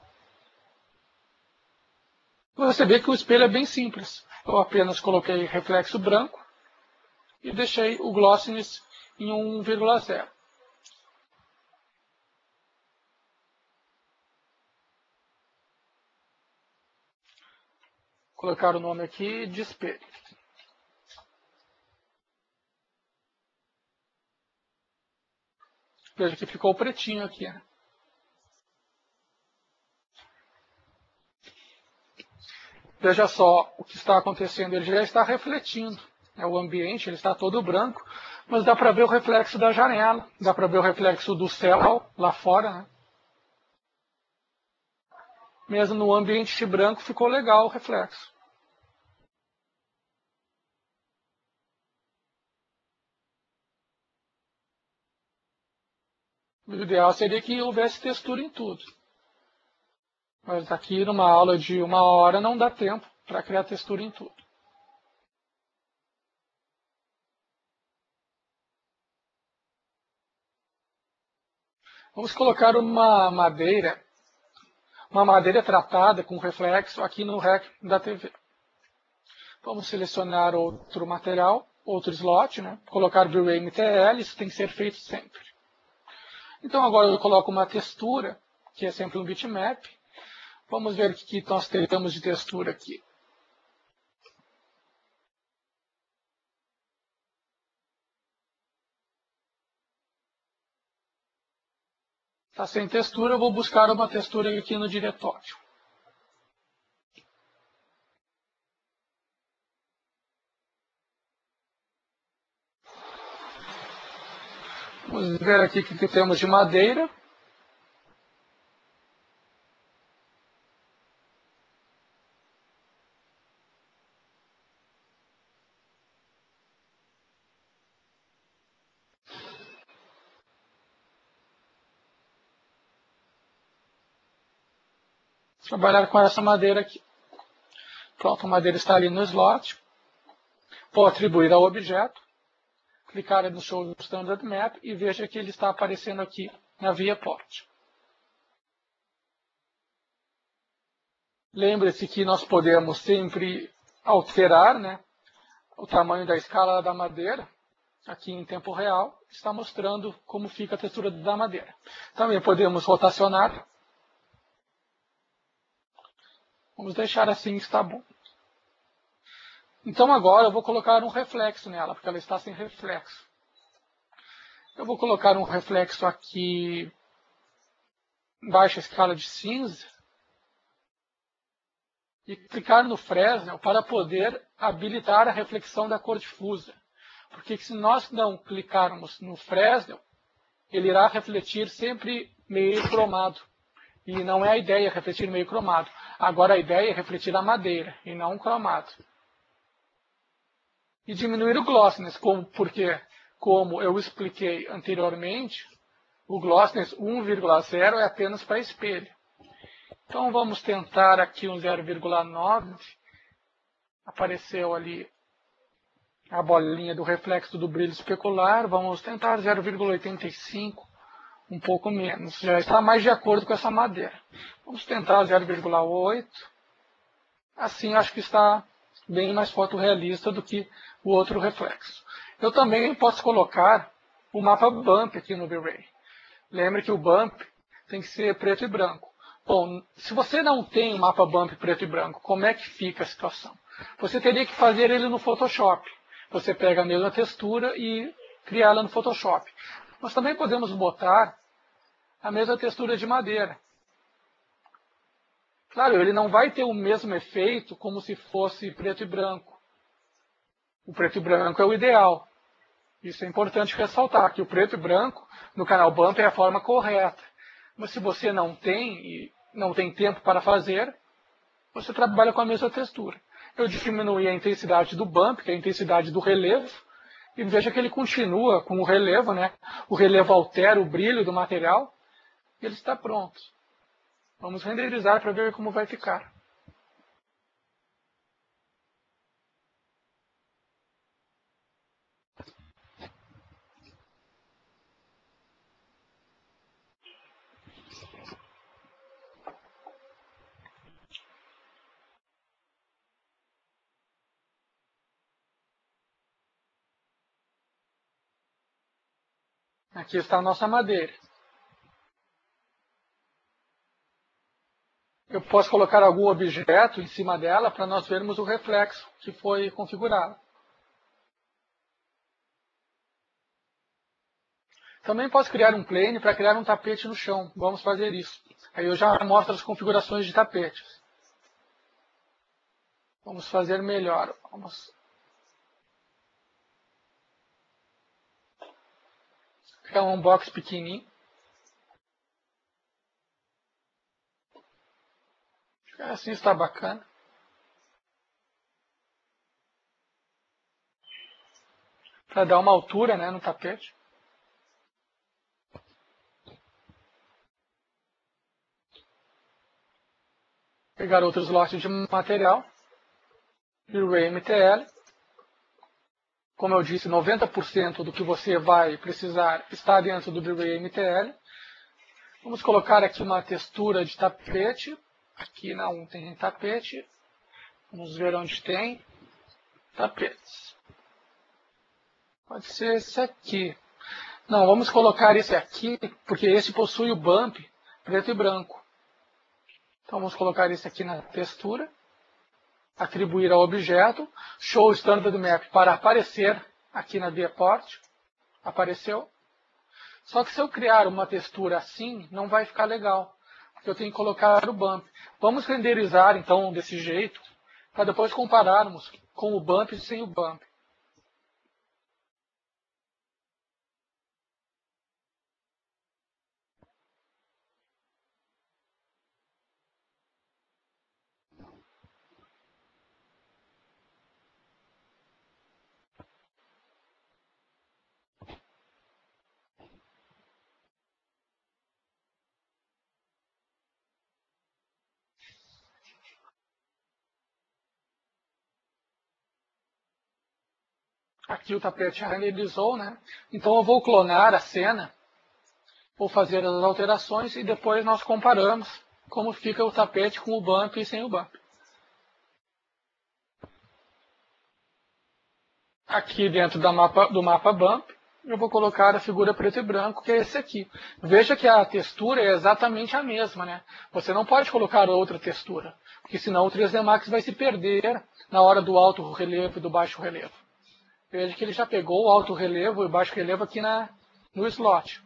Você vê que o espelho é bem simples. Eu apenas coloquei reflexo branco e deixei o glossiness em 1,0. Colocar o nome aqui de espelho. Veja que ficou pretinho aqui, né? Veja só o que está acontecendo. Ele já está refletindo. O ambiente ele está todo branco, mas dá para ver o reflexo da janela. Dá para ver o reflexo do céu lá fora, né? Mesmo no ambiente branco ficou legal o reflexo. O ideal seria que houvesse textura em tudo. Mas aqui numa aula de 1 hora não dá tempo para criar textura em tudo. Vamos colocar uma madeira tratada com reflexo aqui no REC da TV. Vamos selecionar outro material, outro slot, né? Colocar V-Ray MTL, isso tem que ser feito sempre. Então agora eu coloco uma textura, que é sempre um bitmap. Vamos ver o que nós temos de textura aqui. Está sem textura, eu vou buscar uma textura aqui no diretório. Vamos ver aqui o que temos de madeira. Trabalhar com essa madeira aqui. Pronto, a madeira está ali no slot. Vou atribuir ao objeto. Clicar no Show Standard Map e veja que ele está aparecendo aqui na viewport. Lembre-se que nós podemos sempre alterar, né, o tamanho da escala da madeira. Aqui em tempo real está mostrando como fica a textura da madeira. Também podemos rotacionar. Vamos deixar assim, está bom. Então agora eu vou colocar um reflexo nela, porque ela está sem reflexo. Eu vou colocar um reflexo aqui em baixa escala de cinza e clicar no Fresnel para poder habilitar a reflexão da cor difusa. Porque se nós não clicarmos no Fresnel, ele irá refletir sempre meio cromado. E não é a ideia refletir meio cromado. Agora a ideia é refletir a madeira e não um cromado. E diminuir o glossiness, porque, como eu expliquei anteriormente, o glossiness 1,0 é apenas para espelho. Então vamos tentar aqui um 0,9. Apareceu ali a bolinha do reflexo do brilho especular. Vamos tentar 0,85, um pouco menos. Já está mais de acordo com essa madeira. Vamos tentar 0,8. Assim acho que está bem mais fotorrealista do que o outro reflexo. Eu também posso colocar o mapa bump aqui no V-Ray. Lembre que o bump tem que ser preto e branco. Bom, se você não tem o mapa bump preto e branco, como é que fica a situação? Você teria que fazer ele no Photoshop. Você pega a mesma textura e cria ela no Photoshop. Nós também podemos botar a mesma textura de madeira. Claro, ele não vai ter o mesmo efeito como se fosse preto e branco. O preto e branco é o ideal. Isso é importante ressaltar, que o preto e branco no canal Bump é a forma correta. Mas se você não tem e não tem tempo para fazer, você trabalha com a mesma textura. Eu diminuí a intensidade do Bump, que é a intensidade do relevo, e veja que ele continua com o relevo, né? O relevo altera o brilho do material e ele está pronto. Vamos renderizar para ver como vai ficar. Aqui está a nossa madeira. Eu posso colocar algum objeto em cima dela para nós vermos o reflexo que foi configurado. Também posso criar um plane para criar um tapete no chão. Vamos fazer isso. Aí eu já mostro as configurações de tapetes. Vamos fazer melhor. Vamos criar um box pequenininho. Assim está bacana. Para dar uma altura, né, no tapete. pegar outro slot de material, V-Ray MTL. Como eu disse, 90% do que você vai precisar está dentro do V-Ray MTL. Vamos colocar aqui uma textura de tapete. Aqui não tem tapete. Vamos ver onde tem tapetes. Pode ser esse aqui. Não, vamos colocar esse aqui, porque esse possui o bump preto e branco. Então vamos colocar esse aqui na textura. Atribuir ao objeto. Show Standard Map para aparecer aqui na viewport. Apareceu. Só que se eu criar uma textura assim, não vai ficar legal. Porque eu tenho que colocar o bump. Vamos renderizar então desse jeito, para depois compararmos com o bump e sem o bump. Aqui o tapete já renderizou, né? Então eu vou clonar a cena, vou fazer as alterações e depois nós comparamos como fica o tapete com o bump e sem o bump. Aqui dentro do mapa bump, eu vou colocar a figura preto e branco, que é esse aqui. Veja que a textura é exatamente a mesma, né? Você não pode colocar outra textura, porque senão o 3D Max vai se perder na hora do alto relevo e do baixo relevo. Veja que ele já pegou o alto relevo e o baixo relevo aqui no slot.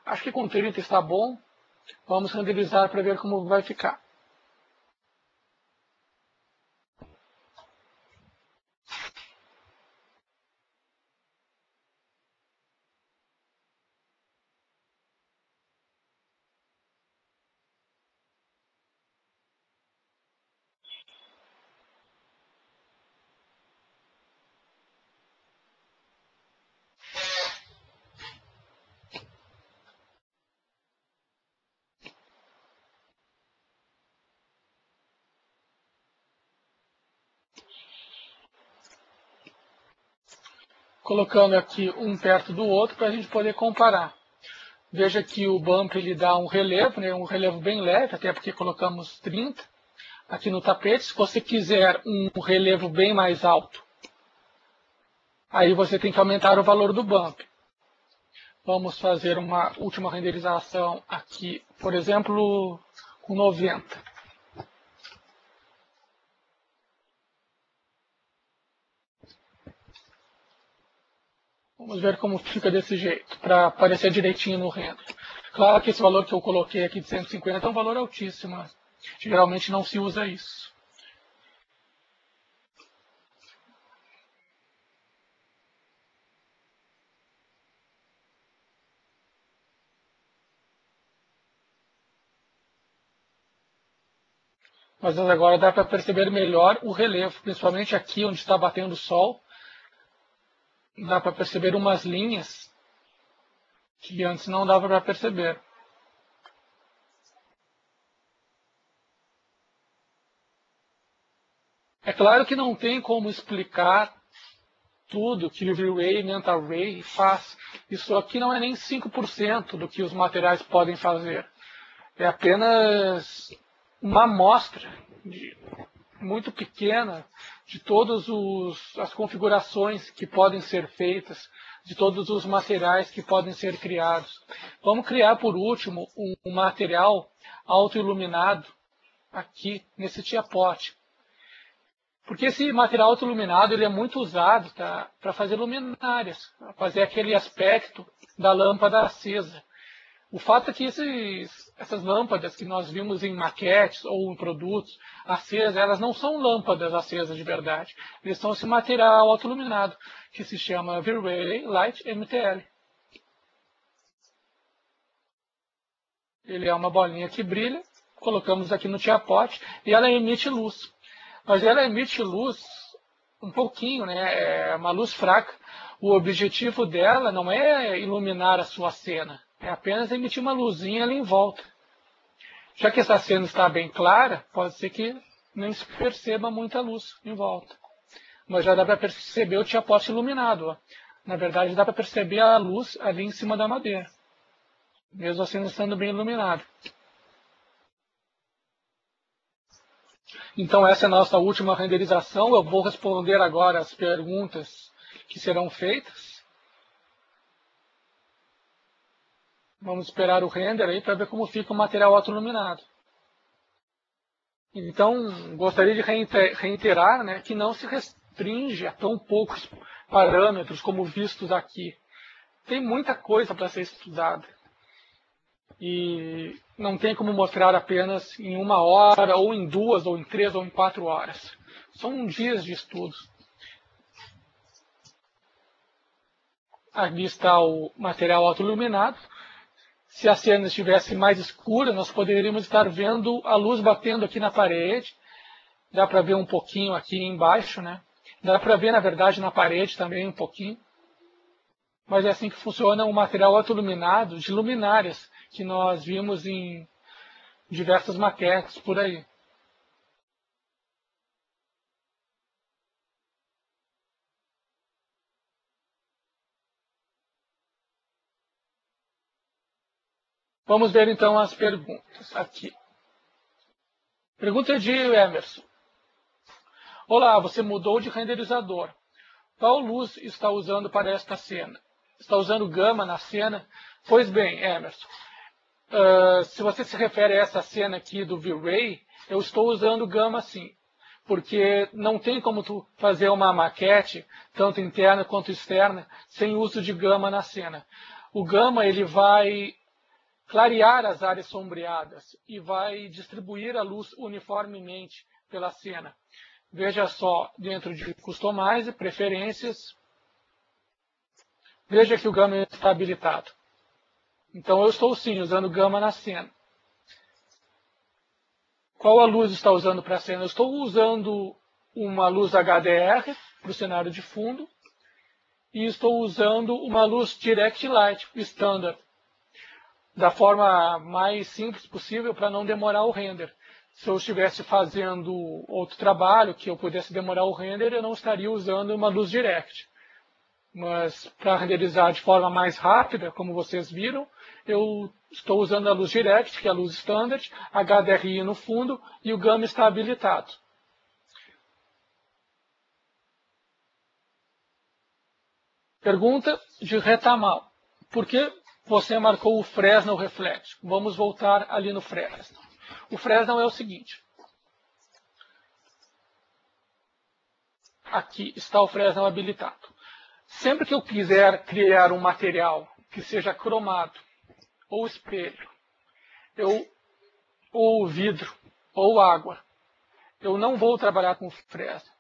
Acho que com 30 está bom. Vamos renderizar para ver como vai ficar. Colocando aqui um perto do outro para a gente poder comparar. Veja que o bump ele dá um relevo, né, um relevo bem leve, até porque colocamos 30 aqui no tapete. Se você quiser um relevo bem mais alto, aí você tem que aumentar o valor do bump. Vamos fazer uma última renderização aqui, por exemplo, com 90. Vamos ver como fica desse jeito, para aparecer direitinho no render. Claro que esse valor que eu coloquei aqui de 150 é um valor altíssimo. Geralmente não se usa isso. Mas agora dá para perceber melhor o relevo, principalmente aqui onde está batendo o sol. Dá para perceber umas linhas que antes não dava para perceber. É claro que não tem como explicar tudo que o V-Ray e Mental Ray faz. Isso aqui não é nem 5% do que os materiais podem fazer. É apenas uma amostra muito pequena de todas as configurações que podem ser feitas, de todos os materiais que podem ser criados. Vamos criar, por último, um material autoiluminado aqui nesse tia-pote. Porque esse material autoiluminado ele é muito usado para fazer luminárias, para fazer aquele aspecto da lâmpada acesa. O fato é que essas lâmpadas que nós vimos em maquetes ou em produtos acesas, elas não são lâmpadas acesas de verdade. Eles são esse material autoiluminado, que se chama V-Ray Light MTL. Ele é uma bolinha que brilha, colocamos aqui no tia-pote e ela emite luz. Mas ela emite luz um pouquinho, né? É uma luz fraca. O objetivo dela não é iluminar a sua cena, é apenas emitir uma luzinha ali em volta. Já que essa cena está bem clara, pode ser que nem se perceba muita luz em volta. Mas já dá para perceber o tia-pote iluminado. Ó. Na verdade, dá para perceber a luz ali em cima da madeira, mesmo assim não estando bem iluminado. Então essa é a nossa última renderização. Eu vou responder agora as perguntas que serão feitas. Vamos esperar o render aí para ver como fica o material autoiluminado. Então, gostaria de reiterar, né, que não se restringe a tão poucos parâmetros como vistos aqui. Tem muita coisa para ser estudada. E não tem como mostrar apenas em 1 hora, ou em 2, ou em 3, ou em 4 horas. São dias de estudo. Aqui está o material autoiluminado. Se a cena estivesse mais escura, nós poderíamos estar vendo a luz batendo aqui na parede. Dá para ver um pouquinho aqui embaixo, né? Dá para ver, na verdade, na parede também um pouquinho. Mas é assim que funciona o material autoiluminado de luminárias, que nós vimos em diversas maquetes por aí. Vamos ver então as perguntas aqui. Pergunta de Emerson. Olá, você mudou de renderizador. Qual luz está usando para esta cena? Está usando gama na cena? Pois bem, Emerson, se você se refere a essa cena aqui do V-Ray, eu estou usando gama sim, porque não tem como tu fazer uma maquete, tanto interna quanto externa, sem uso de gama na cena. O gama ele vai clarear as áreas sombreadas e vai distribuir a luz uniformemente pela cena. Veja só, dentro de Customize, Preferências, veja que o gama está habilitado. Então eu estou sim usando gama na cena. Qual a luz está usando para a cena? Eu estou usando uma luz HDR para o cenário de fundo e estou usando uma luz Direct Light Standard, da forma mais simples possível para não demorar o render. Se eu estivesse fazendo outro trabalho que eu pudesse demorar o render, eu não estaria usando uma luz direct. Mas para renderizar de forma mais rápida, como vocês viram, eu estou usando a luz direct, que é a luz standard, HDRI no fundo e o gama está habilitado. Pergunta de Retamal. Por que você marcou o Fresnel Reflect? Vamos voltar ali no Fresnel. O Fresnel é o seguinte. Aqui está o Fresnel habilitado. Sempre que eu quiser criar um material que seja cromado, ou espelho, ou vidro, ou água, eu não vou trabalhar com Fresnel.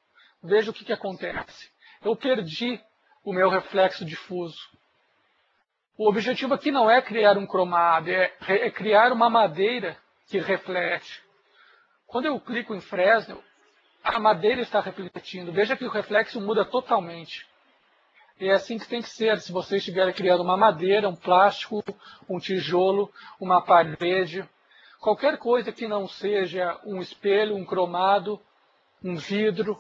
Veja o que acontece. Eu perdi o meu reflexo difuso. O objetivo aqui não é criar um cromado, é criar uma madeira que reflete. Quando eu clico em Fresnel, a madeira está refletindo. Veja que o reflexo muda totalmente. E é assim que tem que ser. Se você estiver criando uma madeira, um plástico, um tijolo, uma parede, qualquer coisa que não seja um espelho, um cromado, um vidro,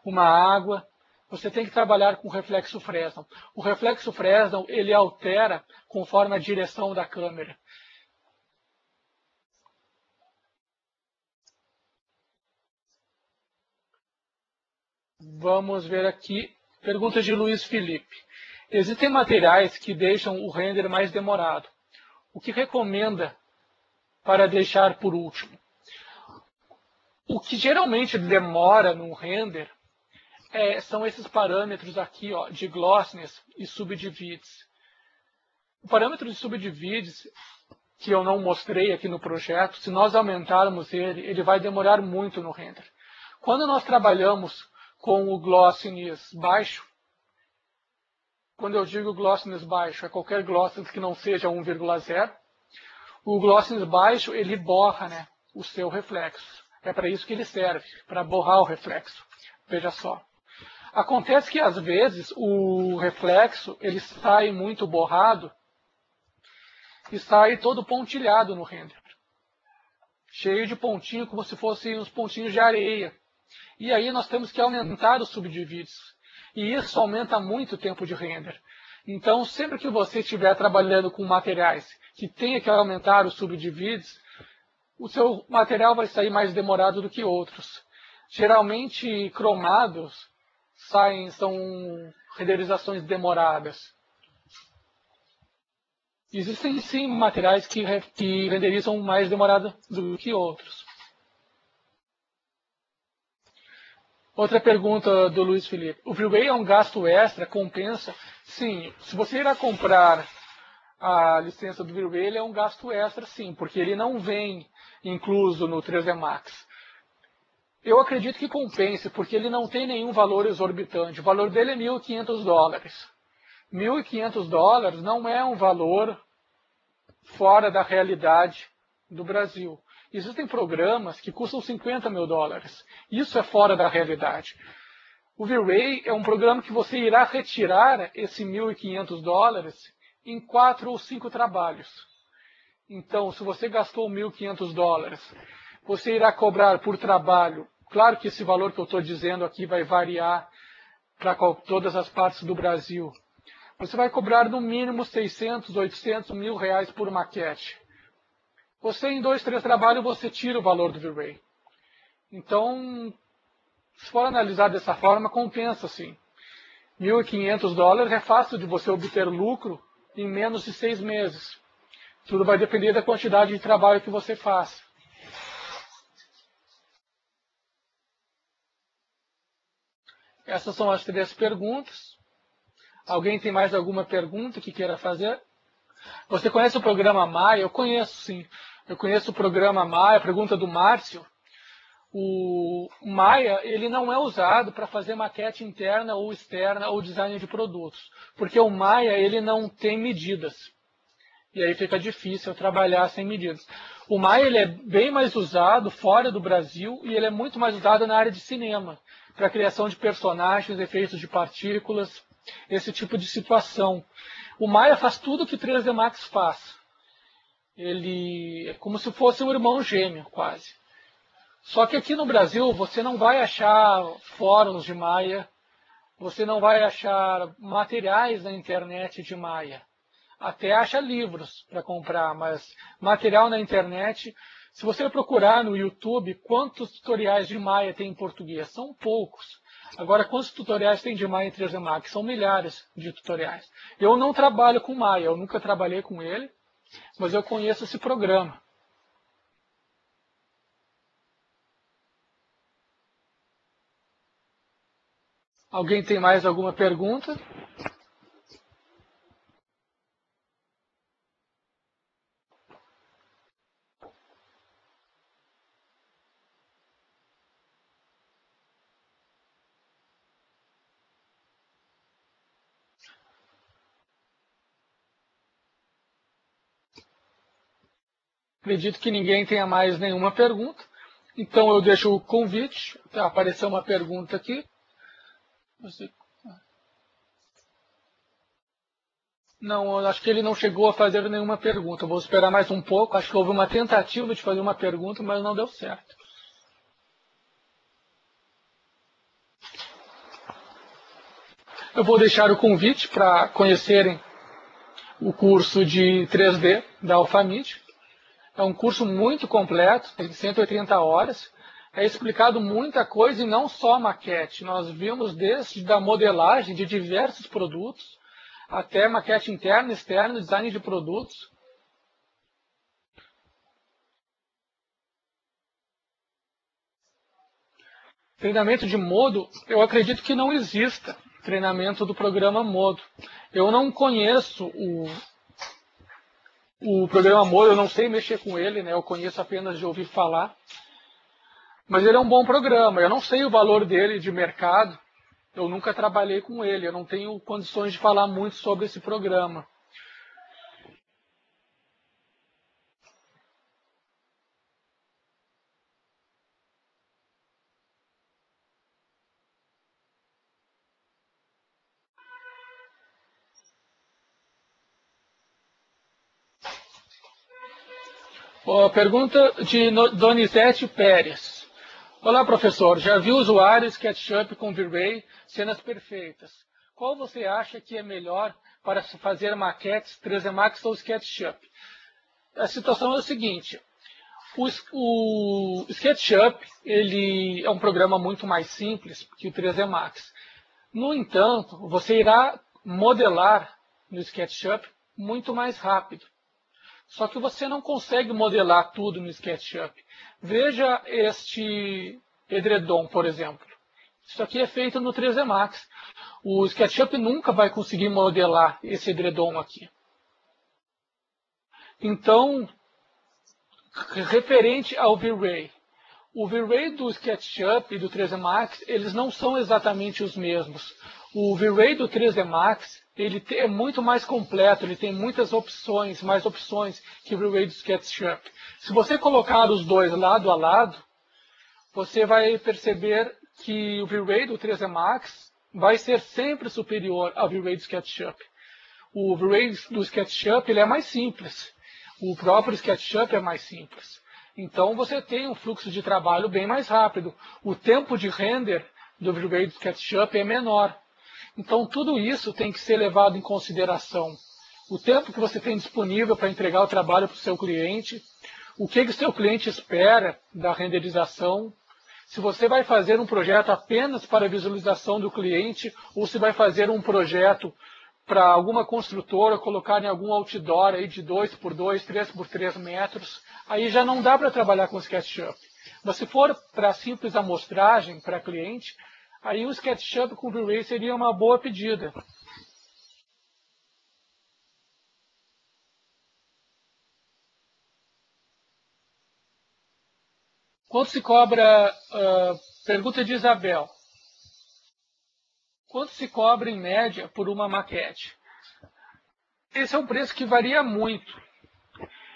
uma água, você tem que trabalhar com o reflexo Fresnel. O reflexo Fresnel, ele altera conforme a direção da câmera. Vamos ver aqui. Pergunta de Luiz Felipe. Existem materiais que deixam o render mais demorado. O que recomenda para deixar por último? O que geralmente demora no render são esses parâmetros aqui, ó, de glossiness e subdivides. O parâmetro de subdivides, que eu não mostrei aqui no projeto, se nós aumentarmos ele vai demorar muito no render. Quando nós trabalhamos com o glossiness baixo, quando eu digo glossiness baixo, é qualquer glossiness que não seja 1,0, o glossiness baixo, ele borra, né, o seu reflexo. É para isso que ele serve, para borrar o reflexo. Veja só. Acontece que, às vezes, o reflexo ele sai muito borrado e sai todo pontilhado no render. cheio de pontinho, como se fossem uns pontinhos de areia. E aí nós temos que aumentar os subdivídeos. E isso aumenta muito o tempo de render. Então, sempre que você estiver trabalhando com materiais que tenha que aumentar os subdivídeos, o seu material vai sair mais demorado do que outros. Geralmente, cromados são renderizações demoradas. Existem sim materiais que renderizam mais demorado do que outros. Outra pergunta do Luiz Felipe. O V-Ray é um gasto extra? Compensa? Sim. Se você irá comprar a licença do V-Ray, ele é um gasto extra, sim, porque ele não vem incluso no 3D Max. Eu acredito que compense, porque ele não tem nenhum valor exorbitante. O valor dele é $1.500. $1.500 não é um valor fora da realidade do Brasil. Existem programas que custam $50 mil. Isso é fora da realidade. O V-Ray é um programa que você irá retirar esse $1.500 em 4 ou 5 trabalhos. Então, se você gastou $1.500, você irá cobrar por trabalho. Claro que esse valor que eu estou dizendo aqui vai variar para todas as partes do Brasil. Você vai cobrar no mínimo 600, 800, R$1.000 por maquete. Você, em 2, 3 trabalhos, você tira o valor do V-Ray. Então, se for analisar dessa forma, compensa sim. $1.500 é fácil de você obter lucro em menos de 6 meses. Tudo vai depender da quantidade de trabalho que você faz. Essas são as 3 perguntas. Alguém tem mais alguma pergunta que queira fazer? Você conhece o programa Maya? Eu conheço, sim. Eu conheço o programa Maya, a pergunta do Márcio. O Maya, ele não é usado para fazer maquete interna ou externa ou design de produtos, porque o Maya, ele não tem medidas. E aí fica difícil trabalhar sem medidas. O Maya, ele é bem mais usado fora do Brasil e ele é muito mais usado na área de cinema, para criação de personagens, efeitos de partículas, esse tipo de situação. O Maya faz tudo o que o 3D Max faz. Ele é como se fosse um irmão gêmeo, quase. Só que aqui no Brasil você não vai achar fóruns de Maya, você não vai achar materiais na internet de Maya. Até acha livros para comprar, mas material na internet, se você procurar no YouTube quantos tutoriais de Maya tem em português, são poucos. Agora, quantos tutoriais tem de Maya em 3D Max? São milhares de tutoriais. Eu não trabalho com Maya, eu nunca trabalhei com ele, mas eu conheço esse programa. Alguém tem mais alguma pergunta? Acredito que ninguém tenha mais nenhuma pergunta. Então eu deixo o convite. Apareceu uma pergunta aqui. Não, eu acho que ele não chegou a fazer nenhuma pergunta. Eu vou esperar mais um pouco. Acho que houve uma tentativa de fazer uma pergunta, mas não deu certo. Eu vou deixar o convite para conhecerem o curso de 3D da Alfamid. É um curso muito completo, tem 180 horas. É explicado muita coisa e não só maquete. Nós vimos desde a modelagem de diversos produtos, até maquete interna, externa, design de produtos. Treinamento de Modo, eu acredito que não exista treinamento do programa Modo. Eu não conheço o programa Modo, eu não sei mexer com ele, né? Eu conheço apenas de ouvir falar. Mas ele é um bom programa. Eu não sei o valor dele de mercado. Eu nunca trabalhei com ele. Eu não tenho condições de falar muito sobre esse programa. Pergunta de Donizete Pérez. Olá, professor. Já vi usuários SketchUp com V-Ray, cenas perfeitas. Qual você acha que é melhor para fazer maquetes 3D Max ou SketchUp? A situação é o seguinte. O SketchUp ele é um programa muito mais simples que o 3D Max. No entanto, você irá modelar no SketchUp muito mais rápido. Só que você não consegue modelar tudo no SketchUp. Veja este edredom, por exemplo. Isso aqui é feito no 3D Max. O SketchUp nunca vai conseguir modelar esse edredom aqui. Então, referente ao V-Ray. O V-Ray do SketchUp e do 3D Max, eles não são exatamente os mesmos. O V-Ray do 3D Max, ele é muito mais completo, ele tem muitas opções, mais opções que o V-Ray do SketchUp. Se você colocar os dois lado a lado, você vai perceber que o V-Ray do 3D Max vai ser sempre superior ao V-Ray do SketchUp. O V-Ray do SketchUp ele é mais simples. O próprio SketchUp é mais simples. Então você tem um fluxo de trabalho bem mais rápido. O tempo de render do V-Ray do SketchUp é menor. Então tudo isso tem que ser levado em consideração. O tempo que você tem disponível para entregar o trabalho para o seu cliente, o que o seu cliente espera da renderização, se você vai fazer um projeto apenas para a visualização do cliente ou se vai fazer um projeto para alguma construtora colocar em algum outdoor aí de 2x2, 3x3 metros, aí já não dá para trabalhar com SketchUp. Mas se for para simples amostragem para cliente, aí o SketchUp com V-Ray seria uma boa pedida. Quanto se cobra, pergunta de Isabel, quanto se cobra em média por uma maquete? Esse é um preço que varia muito.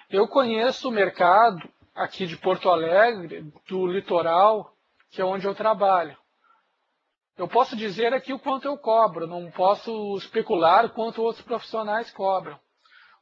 Eu conheço o mercado aqui de Porto Alegre, do litoral, que é onde eu trabalho. Eu posso dizer aqui o quanto eu cobro, não posso especular quanto outros profissionais cobram.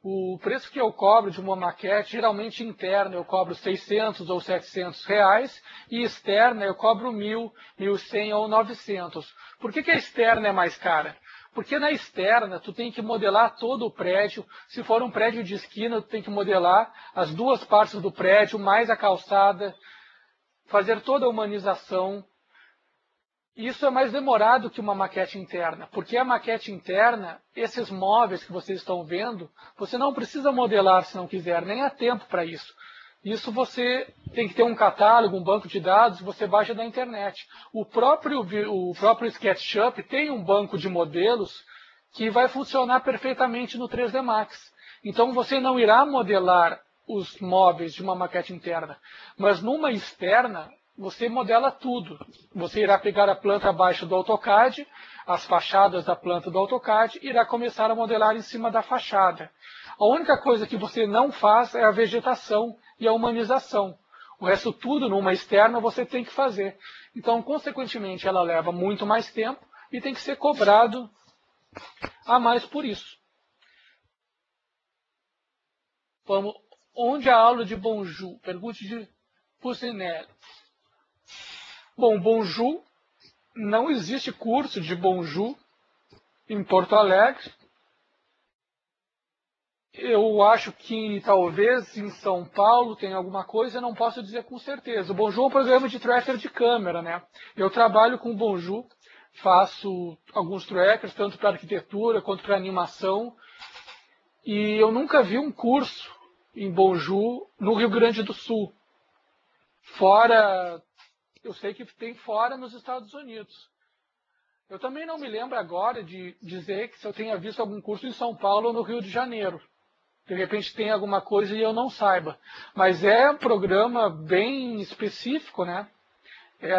O preço que eu cobro de uma maquete, geralmente interna, eu cobro 600 ou 700 reais, e externa eu cobro 1.000, 1.100 ou 900. Por que a externa é mais cara? Porque na externa, tu tem que modelar todo o prédio. Se for um prédio de esquina, tu tem que modelar as duas partes do prédio, mais a calçada, fazer toda a humanização. Isso é mais demorado que uma maquete interna, porque a maquete interna, esses móveis que vocês estão vendo, você não precisa modelar se não quiser, nem há tempo para isso. Isso você tem que ter um catálogo, um banco de dados, você baixa da internet. O próprio SketchUp tem um banco de modelos que vai funcionar perfeitamente no 3D Max. Então você não irá modelar os móveis de uma maquete interna, mas numa externa, você modela tudo. Você irá pegar a planta baixa do AutoCAD, as fachadas da planta do AutoCAD, e irá começar a modelar em cima da fachada. A única coisa que você não faz é a vegetação e a humanização. O resto tudo, numa externa, você tem que fazer. Então, consequentemente, ela leva muito mais tempo e tem que ser cobrado a mais por isso. Vamos, onde a aula de Bonjour? Pergunte de Pucinelli. Bom, Bonjour, não existe curso de Bonjour em Porto Alegre. Eu acho que talvez em São Paulo tenha alguma coisa, eu não posso dizer com certeza. O Bonjour é um programa de tracker de câmera, né? Eu trabalho com o Bonjour, faço alguns trackers, tanto para arquitetura quanto para animação. E eu nunca vi um curso em Bonjour no Rio Grande do Sul. Fora, eu sei que tem fora nos Estados Unidos. Eu também não me lembro agora de dizer que se eu tenha visto algum curso em São Paulo ou no Rio de Janeiro. De repente tem alguma coisa e eu não saiba. Mas é um programa bem específico, né?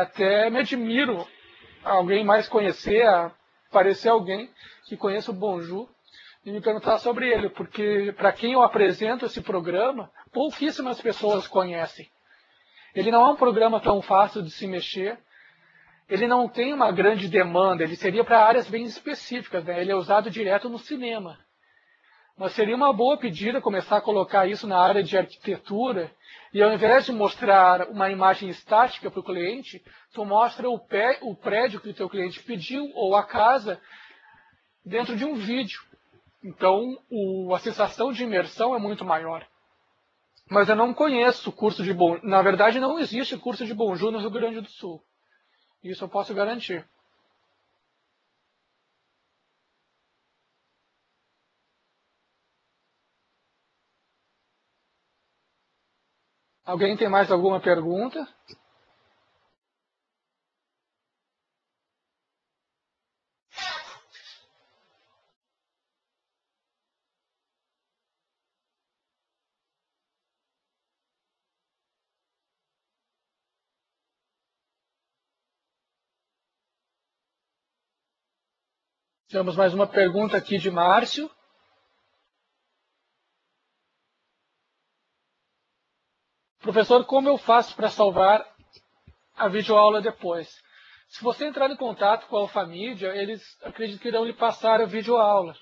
Até me admiro alguém mais conhecer, aparecer alguém que conheça o Bonjour e me perguntar sobre ele. Porque para quem eu apresento esse programa, pouquíssimas pessoas conhecem. Ele não é um programa tão fácil de se mexer. Ele não tem uma grande demanda. Ele seria para áreas bem específicas, né? Ele é usado direto no cinema. Mas seria uma boa pedida começar a colocar isso na área de arquitetura e ao invés de mostrar uma imagem estática para o cliente, tu mostra o prédio que o teu cliente pediu ou a casa dentro de um vídeo. Então, a sensação de imersão é muito maior. Mas eu não conheço curso de Bonjour. Na verdade, não existe curso de Bonjour no Rio Grande do Sul. Isso eu posso garantir. Alguém tem mais alguma pergunta? Temos mais uma pergunta aqui de Márcio. Professor, como eu faço para salvar a videoaula depois? Se você entrar em contato com a Alfamídia, eles acredito que irão lhe passar a videoaula.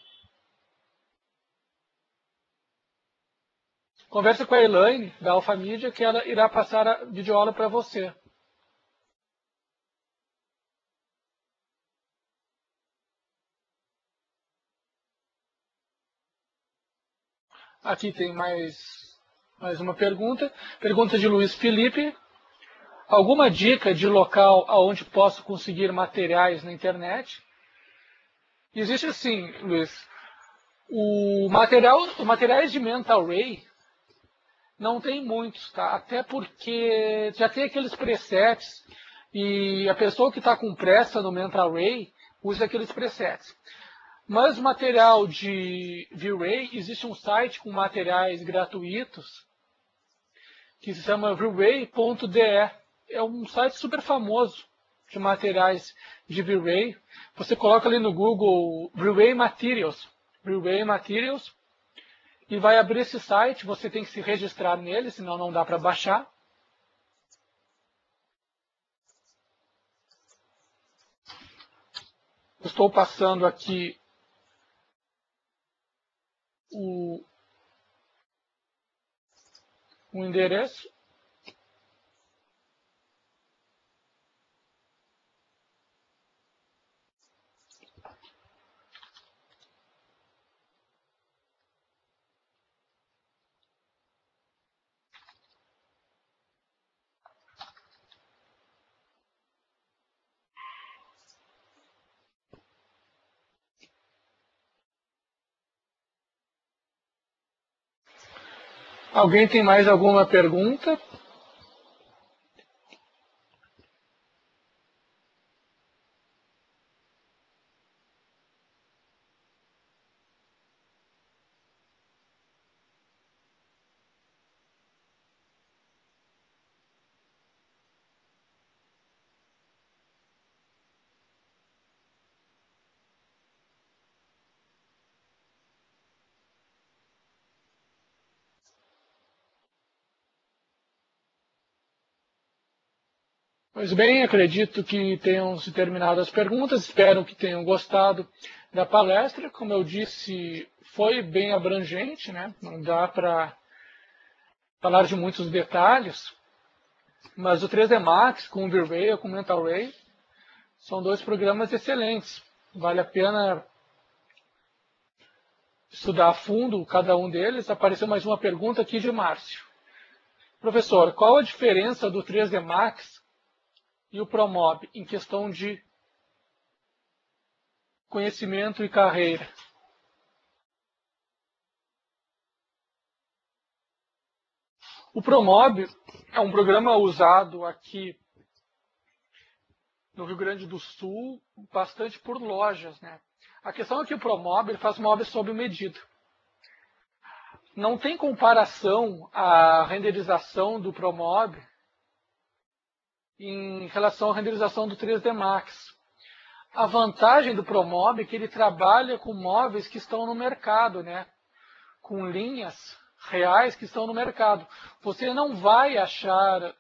Converse com a Elaine, da Alfamídia, que ela irá passar a videoaula para você. Aqui tem mais uma pergunta. Pergunta de Luiz Felipe. Alguma dica de local aonde posso conseguir materiais na internet? Existe sim, Luiz. Os materiais de Mental Ray não tem muitos, tá? Até porque já tem aqueles presets e a pessoa que está com pressa no Mental Ray usa aqueles presets. Mas material de V-Ray, existe um site com materiais gratuitos que se chama vray.de. É um site super famoso de materiais de V-Ray. Você coloca ali no Google V-Ray Materials, e vai abrir esse site. Você tem que se registrar nele, senão não dá para baixar. Estou passando aqui o endereço. Alguém tem mais alguma pergunta? Pois bem, acredito que tenham se terminado as perguntas. Espero que tenham gostado da palestra. Como eu disse, foi bem abrangente, né? Não dá para falar de muitos detalhes. Mas o 3D Max com o V-Ray ou com o Mental Ray são dois programas excelentes. Vale a pena estudar a fundo cada um deles. Apareceu mais uma pergunta aqui de Márcio. Professor, qual a diferença do 3D Max e o ProMob em questão de conhecimento e carreira? O ProMob é um programa usado aqui no Rio Grande do Sul bastante por lojas, né? A questão é que o ProMob ele faz mob sob medida. Não tem comparação a renderização do ProMob em relação à renderização do 3D Max. A vantagem do ProMob é que ele trabalha com móveis que estão no mercado, né? Com linhas reais que estão no mercado. Você não vai achar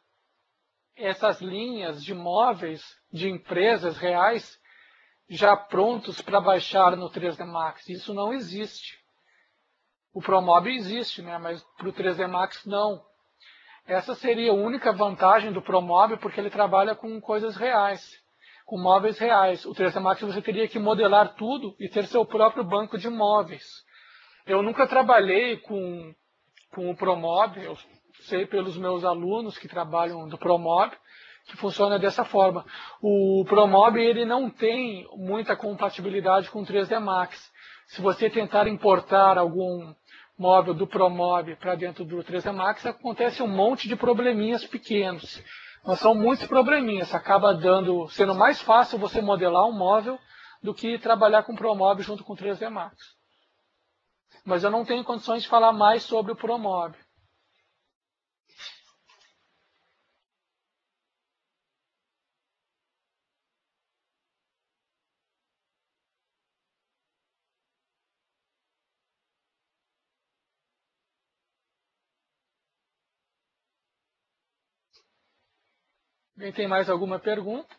essas linhas de móveis de empresas reais já prontos para baixar no 3D Max. Isso não existe. O ProMob existe, né? Mas para o 3D Max não. Essa seria a única vantagem do ProMob, porque ele trabalha com coisas reais, com móveis reais. O 3D Max você teria que modelar tudo e ter seu próprio banco de móveis. Eu nunca trabalhei com o ProMob, eu sei pelos meus alunos que trabalham do ProMob, que funciona dessa forma. O ProMob ele não tem muita compatibilidade com o 3D Max. Se você tentar importar algum móvel do ProMob para dentro do 3D Max, acontece um monte de probleminhas pequenos. Mas são muitos probleminhas. Acaba sendo mais fácil você modelar um móvel do que trabalhar com o ProMob junto com o 3D Max. Mas eu não tenho condições de falar mais sobre o ProMob. Alguém tem mais alguma pergunta?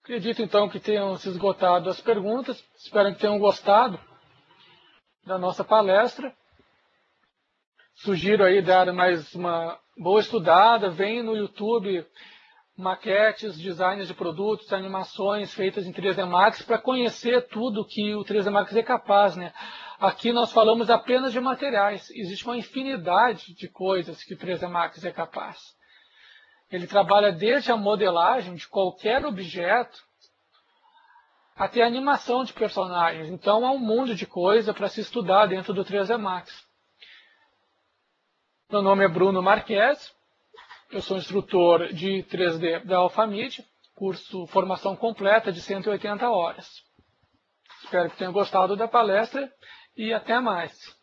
Acredito então que tenham se esgotado as perguntas. Espero que tenham gostado da nossa palestra. Sugiro aí dar mais uma boa estudada. Vem no YouTube maquetes, designs de produtos, animações feitas em 3D Max para conhecer tudo que o 3D Max é capaz, né? Aqui nós falamos apenas de materiais. Existe uma infinidade de coisas que o 3D Max é capaz. Ele trabalha desde a modelagem de qualquer objeto até a animação de personagens. Então há um mundo de coisa para se estudar dentro do 3D Max. Meu nome é Bruno Marques, eu sou instrutor de 3D da Alphamid, curso formação completa de 180 horas. Espero que tenham gostado da palestra e até mais.